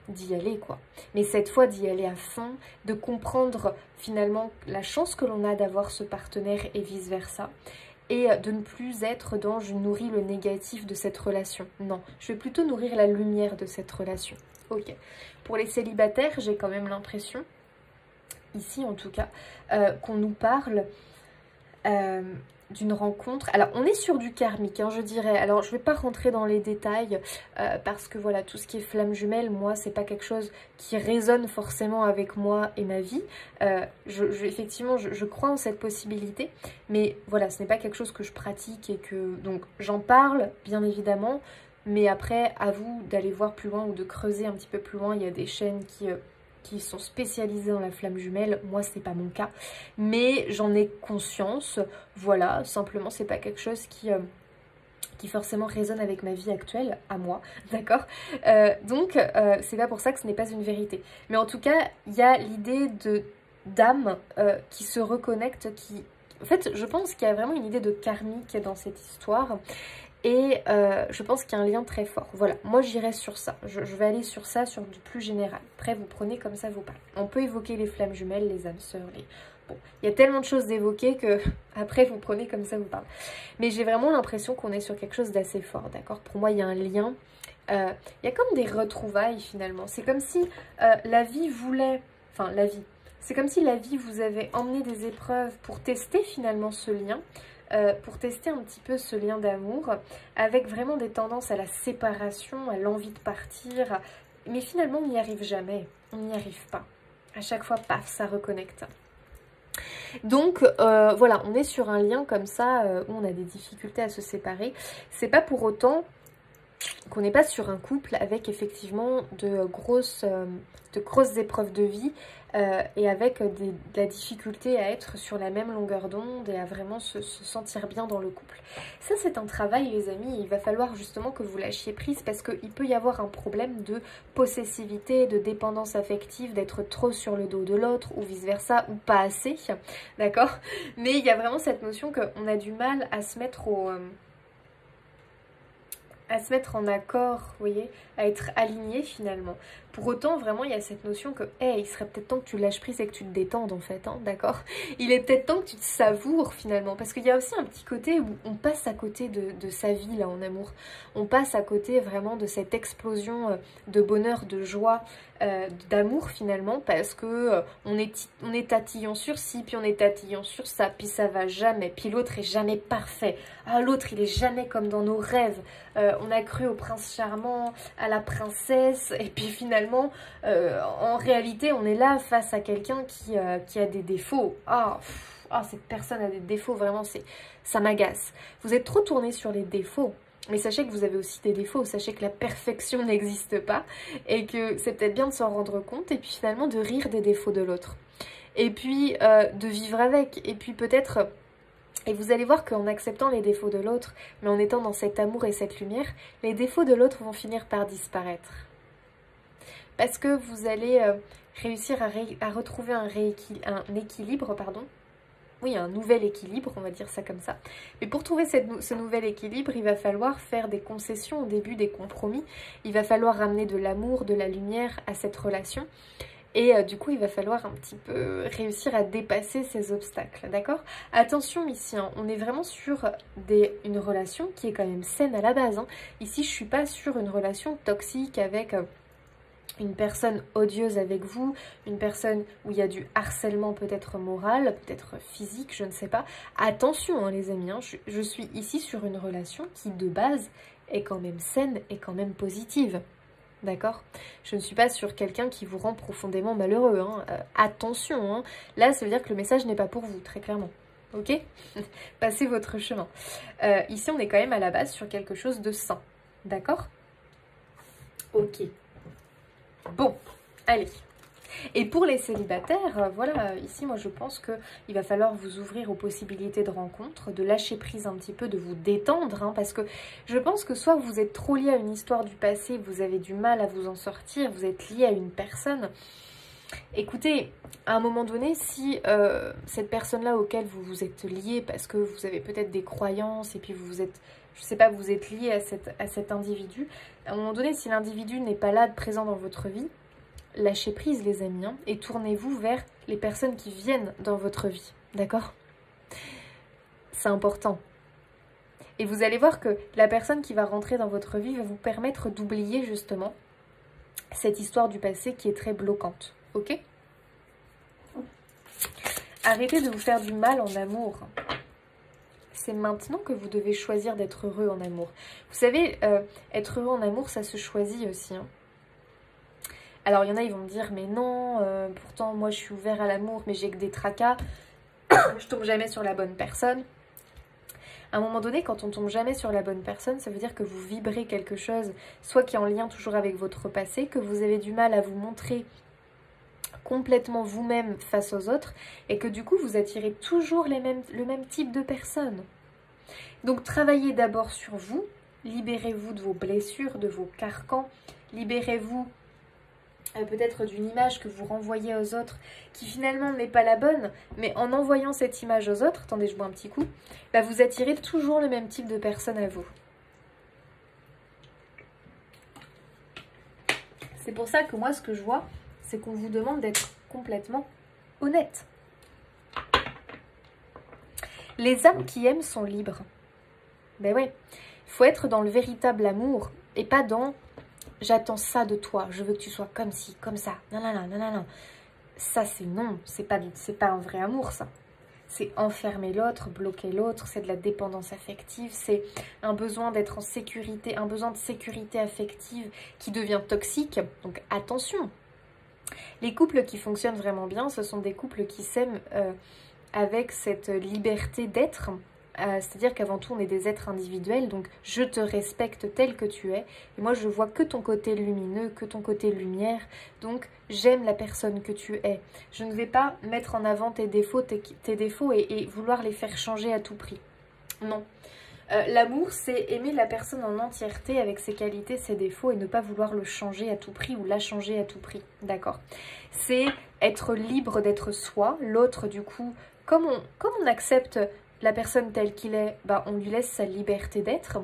d'y aller, quoi. Mais cette fois, d'y aller à fond, de comprendre finalement la chance que l'on a d'avoir ce partenaire et vice-versa. Et de ne plus être dans je nourris le négatif de cette relation. Non, je vais plutôt nourrir la lumière de cette relation. Ok. Pour les célibataires, j'ai quand même l'impression, ici en tout cas, qu'on nous parle d'une rencontre. Alors, on est sur du karmique, hein, je dirais. Alors, je ne vais pas rentrer dans les détails parce que voilà, tout ce qui est flamme jumelle, moi, c'est pas quelque chose qui résonne forcément avec moi et ma vie. Effectivement, je crois en cette possibilité, mais voilà, ce n'est pas quelque chose que je pratique et que... Donc, j'en parle, bien évidemment, mais après, à vous d'aller voir plus loin ou de creuser un petit peu plus loin. Il y a des chaînes qui sont spécialisées dans la flamme jumelle. Moi, c'est pas mon cas, mais j'en ai conscience. Voilà, simplement, c'est pas quelque chose qui forcément résonne avec ma vie actuelle, à moi, d'accord? Donc, c'est pas pour ça que ce n'est pas une vérité. Mais en tout cas, il y a l'idée d'âme qui se reconnecte, qui... En fait, je pense qu'il y a vraiment une idée de karmique dans cette histoire. Et je pense qu'il y a un lien très fort. Voilà, moi j'irai sur ça. Je vais aller sur ça, sur du plus général. Après, vous prenez comme ça vous parle. On peut évoquer les flammes jumelles, les âmes sœurs, Bon, il y a tellement de choses d'évoquer que après vous prenez comme ça vous parle. Mais j'ai vraiment l'impression qu'on est sur quelque chose d'assez fort, d'accord? Pour moi, il y a un lien. Il y a comme des retrouvailles finalement. C'est comme si la vie voulait... Enfin, la vie... C'est comme si la vie vous avait emmené des épreuves pour tester finalement ce lien, pour tester un petit peu ce lien d'amour, avec vraiment des tendances à la séparation, à l'envie de partir. Mais finalement, on n'y arrive jamais, on n'y arrive pas. À chaque fois, paf, ça reconnecte. Donc voilà, on est sur un lien comme ça où on a des difficultés à se séparer. C'est pas pour autant qu'on n'est pas sur un couple avec effectivement de grosses épreuves de vie et avec de la difficulté à être sur la même longueur d'onde et à vraiment se sentir bien dans le couple. Ça, c'est un travail, les amis. Il va falloir justement que vous lâchiez prise parce qu'il peut y avoir un problème de possessivité, de dépendance affective, d'être trop sur le dos de l'autre ou vice-versa ou pas assez, d'accord? Mais il y a vraiment cette notion qu'on a du mal à se mettre en accord, vous voyez, à être aligné finalement. Pour autant, vraiment, il y a cette notion que, hey, il serait peut-être temps que tu lâches prise et que tu te détendes en fait, hein, d'accord? Il est peut-être temps que tu te savoures finalement, parce qu'il y a aussi un petit côté où on passe à côté de sa vie là en amour. On passe à côté vraiment de cette explosion de bonheur, de joie, d'amour finalement, parce que on est tatillon sur ci, puis on est tatillon sur ça, puis ça va jamais, puis l'autre est jamais parfait. Ah, l'autre il est jamais comme dans nos rêves. On a cru au prince charmant, à la princesse, et puis finalement, en réalité, on est là face à quelqu'un qui a des défauts. Cette personne a des défauts, vraiment, ça m'agace. Vous êtes trop tourné sur les défauts, mais sachez que vous avez aussi des défauts, sachez que la perfection n'existe pas, et que c'est peut-être bien de s'en rendre compte, et puis finalement de rire des défauts de l'autre. Et puis de vivre avec, et puis peut-être... Et vous allez voir qu'en acceptant les défauts de l'autre, mais en étant dans cet amour et cette lumière, les défauts de l'autre vont finir par disparaître. Parce que vous allez réussir à retrouver un équilibre, pardon. Oui, un nouvel équilibre, on va dire ça comme ça. Mais pour trouver ce nouvel équilibre, il va falloir faire des concessions au début, des compromis. Il va falloir ramener de l'amour, de la lumière à cette relation. Et du coup, il va falloir un petit peu réussir à dépasser ces obstacles, d'accord? Attention ici, hein, on est vraiment sur une relation qui est quand même saine à la base. Hein. Ici, je ne suis pas sur une relation toxique avec une personne odieuse avec vous, une personne où il y a du harcèlement peut-être moral, peut-être physique, je ne sais pas. Attention, hein, les amis, hein, je suis ici sur une relation qui, de base, est quand même saine et quand même positive. D'accord? Je ne suis pas sur quelqu'un qui vous rend profondément malheureux. Hein. Attention, hein. Là, ça veut dire que le message n'est pas pour vous, très clairement. Ok? Passez votre chemin. Ici, on est quand même à la base sur quelque chose de sain. D'accord? Ok. Bon, allez. Et pour les célibataires, voilà, ici, moi, je pense qu'il va falloir vous ouvrir aux possibilités de rencontres, de lâcher prise un petit peu, de vous détendre, hein, parce que je pense que soit vous êtes trop lié à une histoire du passé, vous avez du mal à vous en sortir, vous êtes lié à une personne. Écoutez, à un moment donné, si cette personne-là auquel vous vous êtes lié, parce que vous avez peut-être des croyances, et puis vous êtes... Je sais pas, vous êtes lié à cet individu, à un moment donné, si l'individu n'est pas là, présent dans votre vie, lâchez prise les amis, hein, et tournez-vous vers les personnes qui viennent dans votre vie, d'accord? C'est important. Et vous allez voir que la personne qui va rentrer dans votre vie va vous permettre d'oublier justement cette histoire du passé qui est très bloquante, ok? Arrêtez de vous faire du mal en amour. C'est maintenant que vous devez choisir d'être heureux en amour. Vous savez, être heureux en amour, ça se choisit aussi, hein. Alors, il y en a, ils vont me dire, mais non, pourtant, moi, je suis ouvert à l'amour, mais j'ai que des tracas. Je tombe jamais sur la bonne personne. À un moment donné, quand on tombe jamais sur la bonne personne, ça veut dire que vous vibrez quelque chose, soit qui est en lien toujours avec votre passé, que vous avez du mal à vous montrer complètement vous-même face aux autres, et que du coup, vous attirez toujours le même type de personnes. Donc, travaillez d'abord sur vous, libérez-vous de vos blessures, de vos carcans, libérez-vous peut-être d'une image que vous renvoyez aux autres qui finalement n'est pas la bonne, mais en envoyant cette image aux autres, attendez je bois un petit coup, bah vous attirez toujours le même type de personne à vous. C'est pour ça que moi ce que je vois, c'est qu'on vous demande d'être complètement honnête. Les âmes qui aiment sont libres. Ben ouais, il faut être dans le véritable amour et pas dans... J'attends ça de toi, je veux que tu sois comme ci, comme ça, non. Ça, c'est non, c'est pas un vrai amour, ça. C'est enfermer l'autre, bloquer l'autre, c'est de la dépendance affective, c'est un besoin d'être en sécurité, un besoin de sécurité affective qui devient toxique. Donc attention, les couples qui fonctionnent vraiment bien, ce sont des couples qui s'aiment avec cette liberté d'être. C'est-à-dire qu'avant tout, on est des êtres individuels, donc je te respecte tel que tu es, et moi je vois que ton côté lumineux, que ton côté lumière, donc j'aime la personne que tu es. Je ne vais pas mettre en avant tes défauts, et vouloir les faire changer à tout prix. Non. L'amour, c'est aimer la personne en entièreté avec ses qualités, ses défauts, et ne pas vouloir le changer à tout prix ou la changer à tout prix, d'accord? C'est être libre d'être soi, l'autre du coup, comme on accepte la personne telle qu'il est, bah, on lui laisse sa liberté d'être.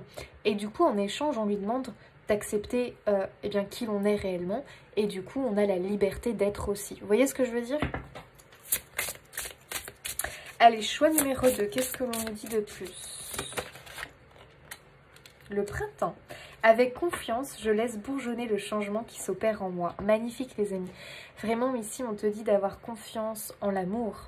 Et du coup, en échange, on lui demande d'accepter eh bien, qui l'on est réellement. Et du coup, on a la liberté d'être aussi. Vous voyez ce que je veux dire? Allez, choix numéro 2. Qu'est-ce que l'on nous dit de plus? Le printemps. Avec confiance, je laisse bourgeonner le changement qui s'opère en moi. Magnifique, les amis. Vraiment, ici, on te dit d'avoir confiance en l'amour.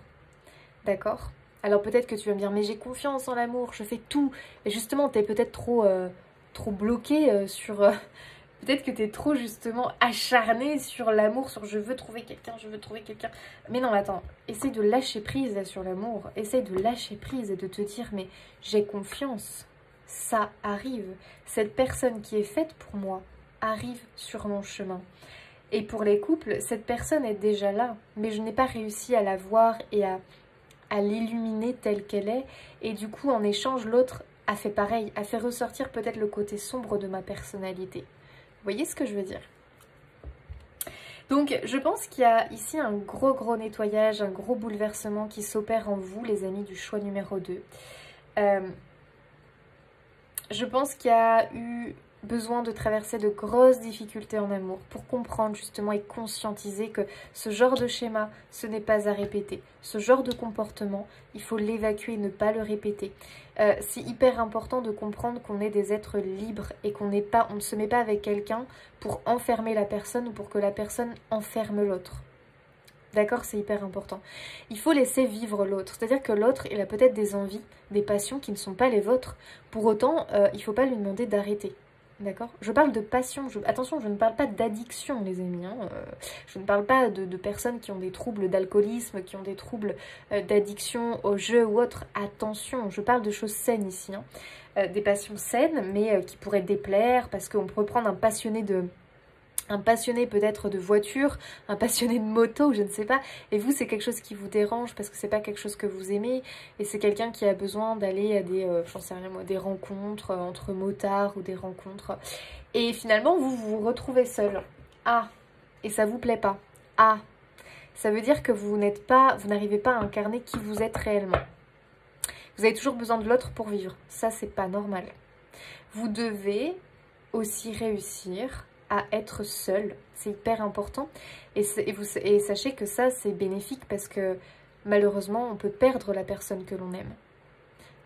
D'accord? Alors peut-être que tu vas me dire, mais j'ai confiance en l'amour, je fais tout. Et justement, tu es peut-être trop bloqué sur... peut-être que tu es trop justement acharné sur l'amour, sur je veux trouver quelqu'un, je veux trouver quelqu'un. Mais non, attends, essaye de lâcher prise là, sur l'amour. Essaye de lâcher prise et de te dire, mais j'ai confiance. Ça arrive. Cette personne qui est faite pour moi arrive sur mon chemin. Et pour les couples, cette personne est déjà là. Mais je n'ai pas réussi à la voir et à l'illuminer telle qu'elle est, et du coup en échange l'autre a fait pareil, a fait ressortir peut-être le côté sombre de ma personnalité. Vous voyez ce que je veux dire? Donc je pense qu'il y a ici un gros nettoyage, un gros bouleversement qui s'opère en vous, les amis du choix numéro 2. Je pense qu'il y a eu besoin de traverser de grosses difficultés en amour pour comprendre justement et conscientiser que ce genre de schéma, ce n'est pas à répéter. Ce genre de comportement, il faut l'évacuer, ne pas le répéter. C'est hyper important de comprendre qu'on est des êtres libres et qu'on n'est pas, on ne se met pas avec quelqu'un pour enfermer la personne ou pour que la personne enferme l'autre. D'accord, c'est hyper important. Il faut laisser vivre l'autre. C'est-à-dire que l'autre, il a peut-être des envies, des passions qui ne sont pas les vôtres. Pour autant, il ne faut pas lui demander d'arrêter. D'accord? Je parle de passion. Attention, je ne parle pas d'addiction, les amis. Hein. Je ne parle pas de personnes qui ont des troubles d'alcoolisme, qui ont des troubles d'addiction au jeu ou autre. Attention, je parle de choses saines ici. Hein. Des passions saines, mais qui pourraient déplaire, parce qu'on pourrait prendre un passionné peut-être de voiture, un passionné de moto, je ne sais pas. Et vous, c'est quelque chose qui vous dérange parce que c'est pas quelque chose que vous aimez. Et c'est quelqu'un qui a besoin d'aller à des, j'en sais rien moi, des rencontres entre motards ou des rencontres. Et finalement, vous vous retrouvez seul. Ah, et ça vous plaît pas. Ah, ça veut dire que vous n'arrivez pas à incarner qui vous êtes réellement. Vous avez toujours besoin de l'autre pour vivre. Ça, c'est pas normal. Vous devez aussi réussir à être seul, c'est hyper important, et sachez que ça c'est bénéfique parce que malheureusement on peut perdre la personne que l'on aime,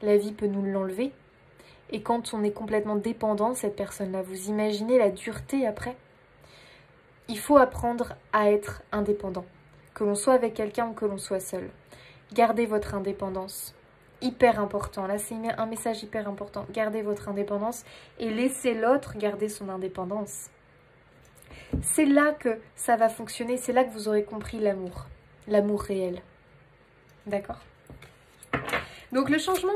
la vie peut nous l'enlever, et quand on est complètement dépendant de cette personne-là, vous imaginez la dureté après. Il faut apprendre à être indépendant, que l'on soit avec quelqu'un ou que l'on soit seul. Gardez votre indépendance, hyper important, là c'est un message hyper important, gardez votre indépendance et laissez l'autre garder son indépendance. C'est là que ça va fonctionner, c'est là que vous aurez compris l'amour réel. D'accord? Donc le changement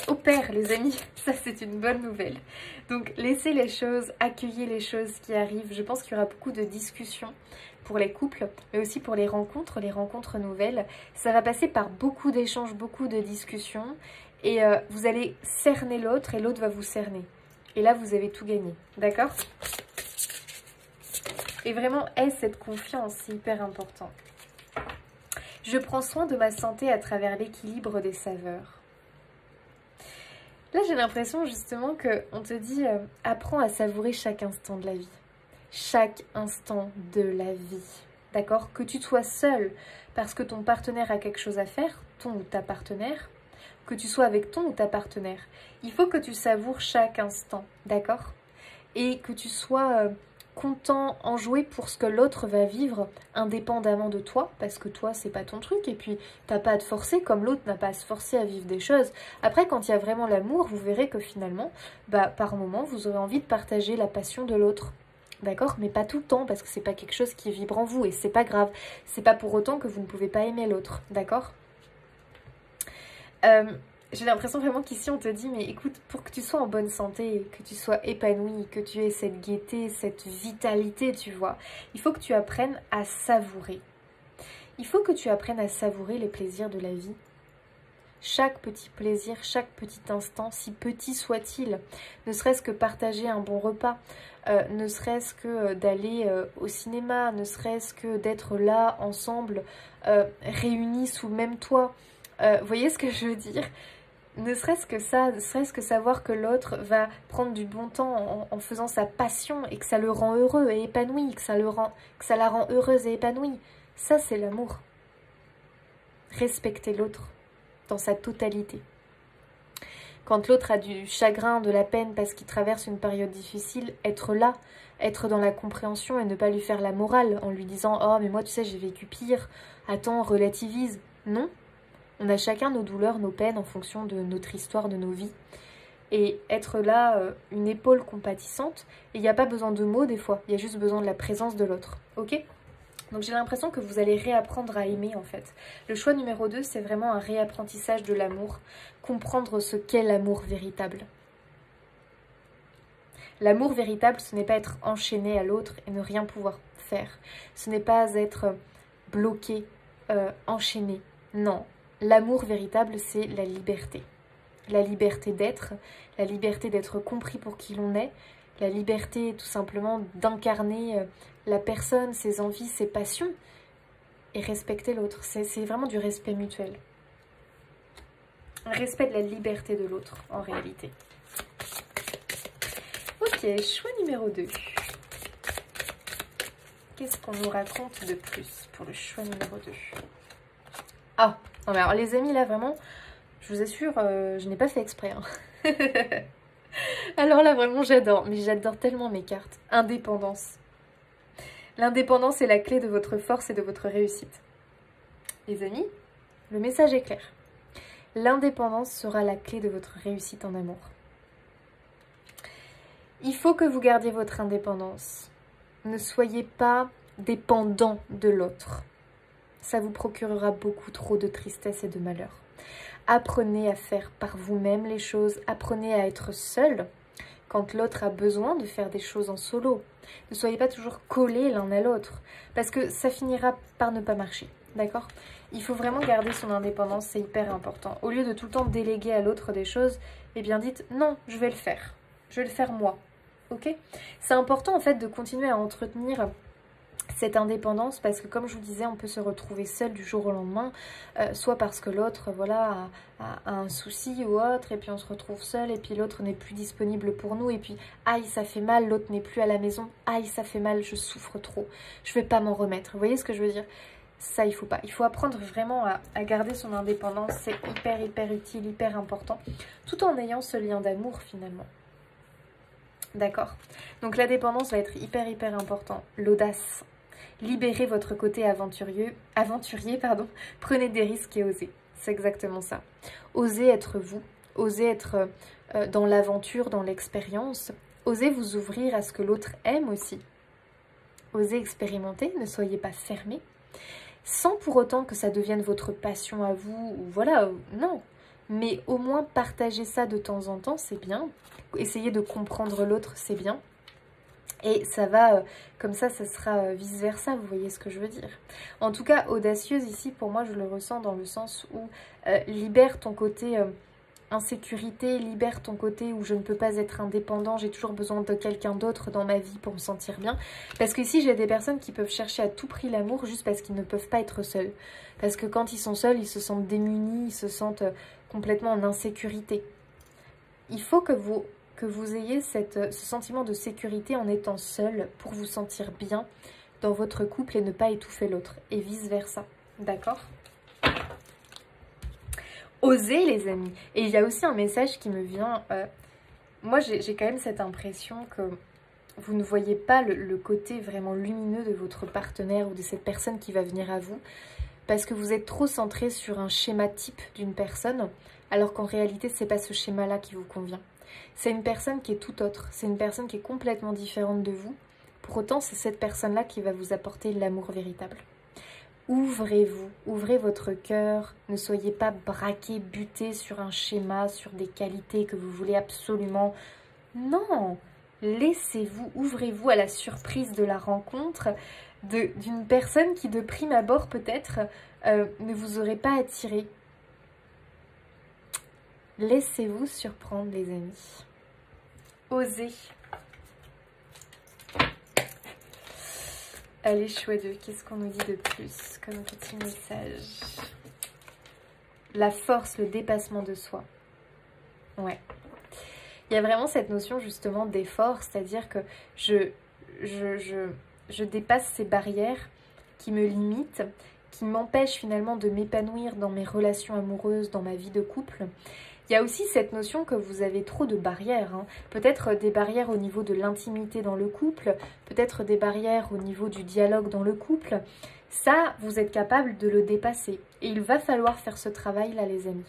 opère, les amis, ça c'est une bonne nouvelle. Donc laissez les choses, accueillez les choses qui arrivent. Je pense qu'il y aura beaucoup de discussions pour les couples, mais aussi pour les rencontres nouvelles. Ça va passer par beaucoup d'échanges, beaucoup de discussions, et vous allez cerner l'autre et l'autre va vous cerner. Et là vous avez tout gagné, d'accord? Et vraiment, aie cette confiance, c'est hyper important. Je prends soin de ma santé à travers l'équilibre des saveurs. Là, j'ai l'impression justement qu'on te dit, apprends à savourer chaque instant de la vie. Chaque instant de la vie. D'accord? Que tu sois seul parce que ton partenaire a quelque chose à faire, ton ou ta partenaire, que tu sois avec ton ou ta partenaire. Il faut que tu savoures chaque instant, d'accord? Et que tu sois content, enjoué pour ce que l'autre va vivre indépendamment de toi, parce que toi c'est pas ton truc et puis t'as pas à te forcer comme l'autre n'a pas à se forcer à vivre des choses. Après quand il y a vraiment l'amour, vous verrez que finalement, par moment vous aurez envie de partager la passion de l'autre. D'accord? Mais pas tout le temps, parce que c'est pas quelque chose qui vibre en vous et c'est pas grave. C'est pas pour autant que vous ne pouvez pas aimer l'autre. D'accord? J'ai l'impression vraiment qu'ici on te dit, mais écoute, pour que tu sois en bonne santé, que tu sois épanoui, que tu aies cette gaieté, cette vitalité, tu vois, il faut que tu apprennes à savourer. Il faut que tu apprennes à savourer les plaisirs de la vie. Chaque petit plaisir, chaque petit instant, si petit soit-il, ne serait-ce que partager un bon repas, ne serait-ce que d'aller au cinéma, ne serait-ce que d'être là ensemble, réunis sous le même toit. Vous voyez ce que je veux dire? Ne serait-ce que ça, ne serait-ce que savoir que l'autre va prendre du bon temps en faisant sa passion et que ça le rend heureux et épanoui, que ça la rend heureuse et épanouie. Ça, c'est l'amour. Respecter l'autre dans sa totalité. Quand l'autre a du chagrin, de la peine parce qu'il traverse une période difficile, être là, être dans la compréhension et ne pas lui faire la morale en lui disant « Oh, mais moi, tu sais, j'ai vécu pire. Attends, relativise. » Non. On a chacun nos douleurs, nos peines en fonction de notre histoire, de nos vies. Et être là, une épaule compatissante, et il n'y a pas besoin de mots des fois, il y a juste besoin de la présence de l'autre. Ok? Donc j'ai l'impression que vous allez réapprendre à aimer en fait. Le choix numéro 2, c'est vraiment un réapprentissage de l'amour. Comprendre ce qu'est l'amour véritable. L'amour véritable, ce n'est pas être enchaîné à l'autre et ne rien pouvoir faire. Ce n'est pas être bloqué, enchaîné. Non. L'amour véritable, c'est la liberté. La liberté d'être compris pour qui l'on est, la liberté tout simplement d'incarner la personne, ses envies, ses passions et respecter l'autre. C'est vraiment du respect mutuel. Un respect de la liberté de l'autre en réalité. Ok, choix numéro 2. Qu'est-ce qu'on nous raconte de plus pour le choix numéro 2? Ah, non mais alors les amis là vraiment, je vous assure, je n'ai pas fait exprès. Hein. Alors là vraiment j'adore, mais j'adore tellement mes cartes. Indépendance. L'indépendance est la clé de votre force et de votre réussite. Les amis, le message est clair. L'indépendance sera la clé de votre réussite en amour. Il faut que vous gardiez votre indépendance. Ne soyez pas dépendant de l'autre. Ça vous procurera beaucoup trop de tristesse et de malheur. Apprenez à faire par vous-même les choses. Apprenez à être seul quand l'autre a besoin de faire des choses en solo. Ne soyez pas toujours collés l'un à l'autre parce que ça finira par ne pas marcher. D'accord? Il faut vraiment garder son indépendance, c'est hyper important. Au lieu de tout le temps déléguer à l'autre des choses, eh bien dites non, je vais le faire. Je vais le faire moi. Ok? C'est important en fait de continuer à entretenir cette indépendance parce que comme je vous disais, on peut se retrouver seul du jour au lendemain, soit parce que l'autre voilà, a un souci ou autre et puis on se retrouve seul et puis l'autre n'est plus disponible pour nous et puis aïe ça fait mal, l'autre n'est plus à la maison, aïe ça fait mal, je souffre trop, je vais pas m'en remettre. Vous voyez ce que je veux dire? Ça il faut pas, il faut apprendre vraiment à garder son indépendance, c'est hyper utile, hyper important, tout en ayant ce lien d'amour finalement. D'accord? Donc la dépendance va être hyper important, l'audace. Libérez votre côté aventurier, prenez des risques et osez. C'est exactement ça. Osez être vous, osez être dans l'aventure, dans l'expérience. Osez vous ouvrir à ce que l'autre aime aussi. Osez expérimenter, ne soyez pas fermés. Sans pour autant que ça devienne votre passion à vous, ou voilà, non. Mais au moins partager ça de temps en temps, c'est bien. Essayez de comprendre l'autre, c'est bien. Et ça va, comme ça sera vice-versa, vous voyez ce que je veux dire. En tout cas, audacieuse ici, pour moi, je le ressens dans le sens où libère ton côté insécurité, libère ton côté où je ne peux pas être indépendant, j'ai toujours besoin de quelqu'un d'autre dans ma vie pour me sentir bien. Parce que ici, j'ai des personnes qui peuvent chercher à tout prix l'amour juste parce qu'ils ne peuvent pas être seuls. Parce que quand ils sont seuls, ils se sentent démunis, ils se sentent complètement en insécurité. Il faut que vous ayez ce sentiment de sécurité en étant seul pour vous sentir bien dans votre couple et ne pas étouffer l'autre. Et vice-versa. D'accord? Osez les amis. Et il y a aussi un message qui me vient. Moi j'ai quand même cette impression que vous ne voyez pas le côté vraiment lumineux de votre partenaire ou de cette personne qui va venir à vous, parce que vous êtes trop centré sur un schéma type d'une personne, alors qu'en réalité, c'est pas ce schéma-là qui vous convient. C'est une personne qui est tout autre, c'est une personne qui est complètement différente de vous. Pour autant, c'est cette personne-là qui va vous apporter l'amour véritable. Ouvrez-vous, ouvrez votre cœur, ne soyez pas braqué, buté sur un schéma, sur des qualités que vous voulez absolument. Non, laissez-vous, ouvrez-vous à la surprise de la rencontre d'une personne qui de prime abord peut-être ne vous aurait pas attiré. Laissez-vous surprendre les amis. Osez. Allez, choix 2, qu'est-ce qu'on nous dit de plus comme petit message? La force, le dépassement de soi. Ouais. Il y a vraiment cette notion justement d'effort, c'est-à-dire que je dépasse ces barrières qui me limitent, qui m'empêchent finalement de m'épanouir dans mes relations amoureuses, dans ma vie de couple. Il y a aussi cette notion que vous avez trop de barrières, hein. Peut-être des barrières au niveau de l'intimité dans le couple, peut-être des barrières au niveau du dialogue dans le couple. Ça, vous êtes capable de le dépasser. Et il va falloir faire ce travail-là, les amis.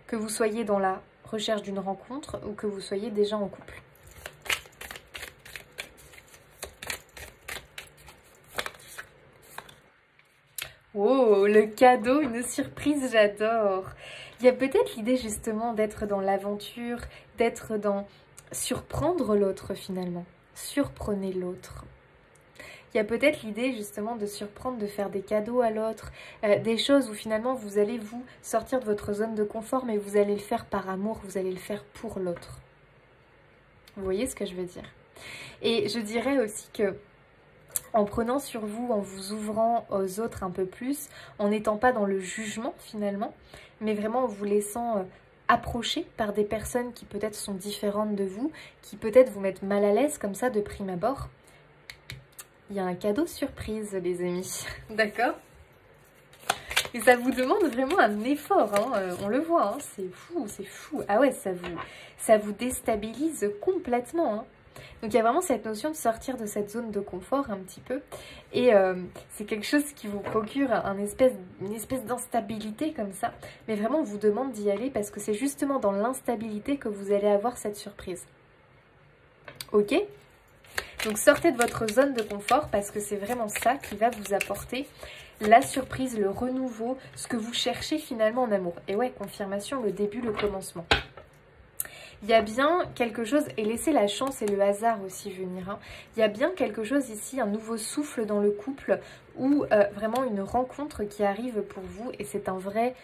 Que vous soyez dans la recherche d'une rencontre ou que vous soyez déjà en couple. Oh, le cadeau, une surprise, j'adore. Il y a peut-être l'idée justement d'être dans l'aventure, d'être dans surprendre l'autre finalement. Surprenez l'autre. Il y a peut-être l'idée justement de surprendre, de faire des cadeaux à l'autre, des choses où finalement vous allez vous sortir de votre zone de confort, mais vous allez le faire par amour, vous allez le faire pour l'autre. Vous voyez ce que je veux dire? Et je dirais aussi que en prenant sur vous, en vous ouvrant aux autres un peu plus, en n'étant pas dans le jugement finalement, mais vraiment en vous laissant approcher par des personnes qui peut-être sont différentes de vous, qui peut-être vous mettent mal à l'aise comme ça de prime abord, il y a un cadeau surprise les amis, d'accord? Et ça vous demande vraiment un effort, hein. On le voit, hein. C'est fou, c'est fou. Ah ouais, ça vous déstabilise complètement, hein. Donc il y a vraiment cette notion de sortir de cette zone de confort un petit peu. Et c'est quelque chose qui vous procure une espèce d'instabilité comme ça. Mais vraiment on vous demande d'y aller parce que c'est justement dans l'instabilité que vous allez avoir cette surprise. Ok? Donc sortez de votre zone de confort parce que c'est vraiment ça qui va vous apporter la surprise, le renouveau, ce que vous cherchez finalement en amour. Et ouais, confirmation, le début, le commencement. Il y a bien quelque chose, et laissez la chance et le hasard aussi venir, hein. Il y a bien quelque chose ici, un nouveau souffle dans le couple ou vraiment une rencontre qui arrive pour vous et c'est un vrai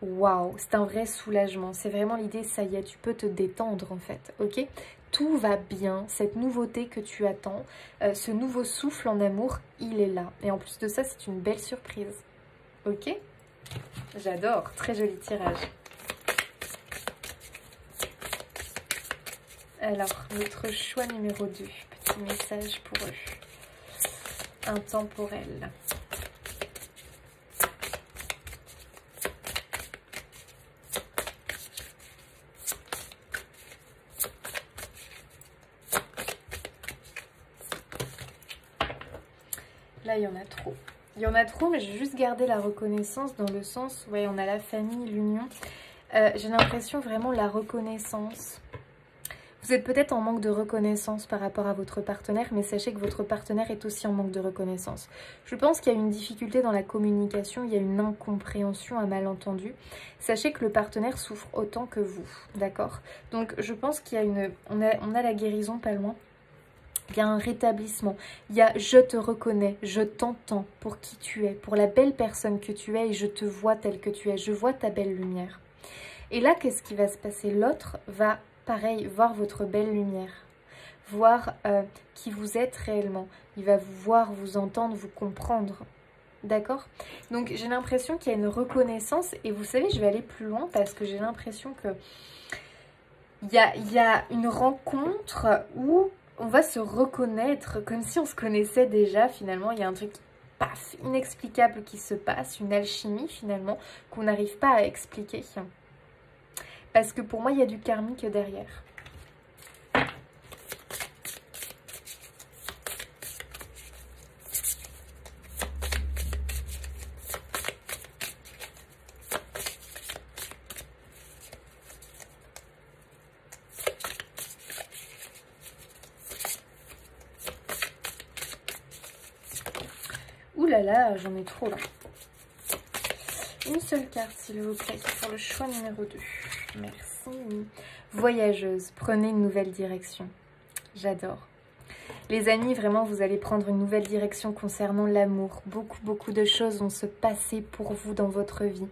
waouh, c'est un vrai soulagement. C'est vraiment l'idée, ça y est, tu peux te détendre en fait, ok? Tout va bien, cette nouveauté que tu attends, ce nouveau souffle en amour, il est là. Et en plus de ça, c'est une belle surprise, ok? J'adore, très joli tirage. Alors, notre choix numéro 2, petit message pour eux. Intemporel. Là, il y en a trop. Il y en a trop, mais je vais juste garder la reconnaissance dans le sens, vous voyez, on a la famille, l'union. J'ai l'impression vraiment la reconnaissance. Vous êtes peut-être en manque de reconnaissance par rapport à votre partenaire, mais sachez que votre partenaire est aussi en manque de reconnaissance. Je pense qu'il y a une difficulté dans la communication, il y a une incompréhension, un malentendu. Sachez que le partenaire souffre autant que vous, d'accord? Donc je pense qu'il y a une... On a la guérison pas loin. Il y a un rétablissement, il y a je te reconnais, je t'entends pour qui tu es, pour la belle personne que tu es et je te vois telle que tu es, je vois ta belle lumière. Et là, qu'est-ce qui va se passer? L'autre va, pareil, voir votre belle lumière, voir qui vous êtes réellement. Il va vous voir, vous entendre, vous comprendre. D'accord? Donc j'ai l'impression qu'il y a une reconnaissance et vous savez, je vais aller plus loin parce que j'ai l'impression que il y a une rencontre où on va se reconnaître comme si on se connaissait déjà. Finalement, il y a un truc, paf, inexplicable qui se passe, une alchimie finalement qu'on n'arrive pas à expliquer. Parce que pour moi, il y a du karmique derrière. Ouh là là, j'en ai trop là. Une seule carte, s'il vous plaît, pour le choix numéro 2. Merci. Voyageuse, prenez une nouvelle direction. J'adore. Les amis, vraiment, vous allez prendre une nouvelle direction concernant l'amour. Beaucoup de choses vont se passer pour vous dans votre vie.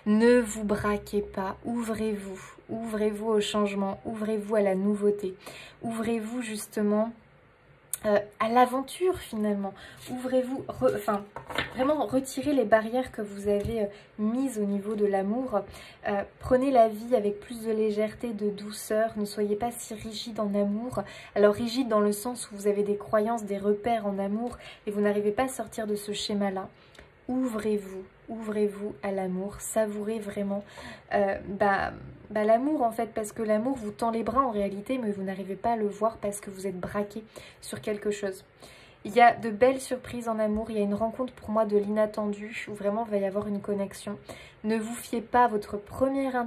Ne vous braquez pas, ouvrez-vous. Ouvrez-vous au changement, ouvrez-vous à la nouveauté. Ouvrez-vous justement à l'aventure finalement. Ouvrez-vous, vraiment retirez les barrières que vous avez mises au niveau de l'amour. Prenez la vie avec plus de légèreté, de douceur. Ne soyez pas si rigide en amour. Alors rigide dans le sens où vous avez des croyances, des repères en amour et vous n'arrivez pas à sortir de ce schéma-là. Ouvrez-vous, ouvrez-vous à l'amour, savourez vraiment l'amour en fait, parce que l'amour vous tend les bras en réalité, mais vous n'arrivez pas à le voir parce que vous êtes braqué sur quelque chose. Il y a de belles surprises en amour, il y a une rencontre pour moi de l'inattendu, où vraiment il va y avoir une connexion. Ne vous fiez pas à votre première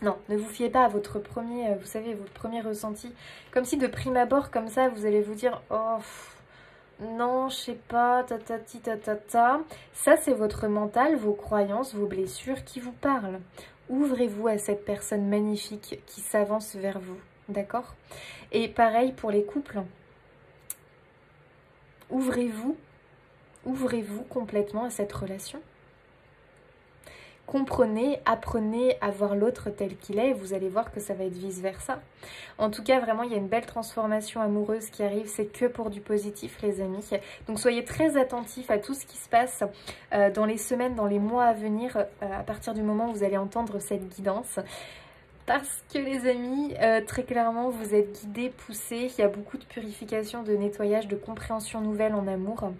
non, ne vous fiez pas à votre premier, vous savez, votre premier ressenti. Comme si de prime abord, comme ça, vous allez vous dire « Oh, non, je sais pas, ta. » Ça, c'est votre mental, vos croyances, vos blessures qui vous parlent. Ouvrez-vous à cette personne magnifique qui s'avance vers vous, d'accord? Et pareil pour les couples. Ouvrez-vous complètement à cette relation. Comprenez, apprenez à voir l'autre tel qu'il est et vous allez voir que ça va être vice-versa. En tout cas, vraiment, il y a une belle transformation amoureuse qui arrive. C'est que pour du positif, les amis. Donc, soyez très attentifs à tout ce qui se passe dans les semaines, dans les mois à venir, à partir du moment où vous allez entendre cette guidance. Parce que les amis, très clairement, vous êtes guidés, poussés. Il y a beaucoup de purification, de nettoyage, de compréhension nouvelle en amour.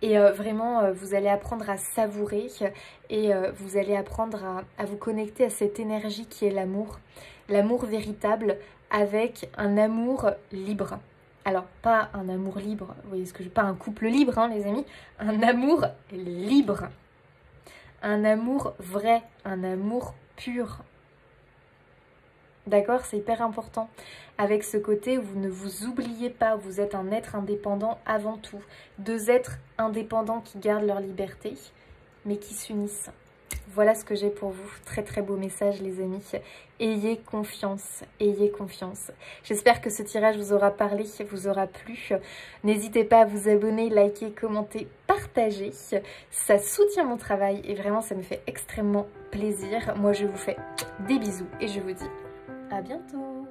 Et vraiment, vous allez apprendre à savourer et vous allez apprendre à vous connecter à cette énergie qui est l'amour. L'amour véritable avec un amour libre. Alors, pas un amour libre, vous voyez ce que je... Pas un couple libre, hein, les amis. Un amour libre. Un amour vrai, un amour pur. D'accord, c'est hyper important. Avec ce côté où vous ne vous oubliez pas, vous êtes un être indépendant avant tout. Deux êtres indépendants qui gardent leur liberté, mais qui s'unissent. Voilà ce que j'ai pour vous. Très très beau message les amis. Ayez confiance, ayez confiance. J'espère que ce tirage vous aura parlé, vous aura plu. N'hésitez pas à vous abonner, liker, commenter, partager. Ça soutient mon travail et vraiment ça me fait extrêmement plaisir. Moi je vous fais des bisous et je vous dis à bientôt.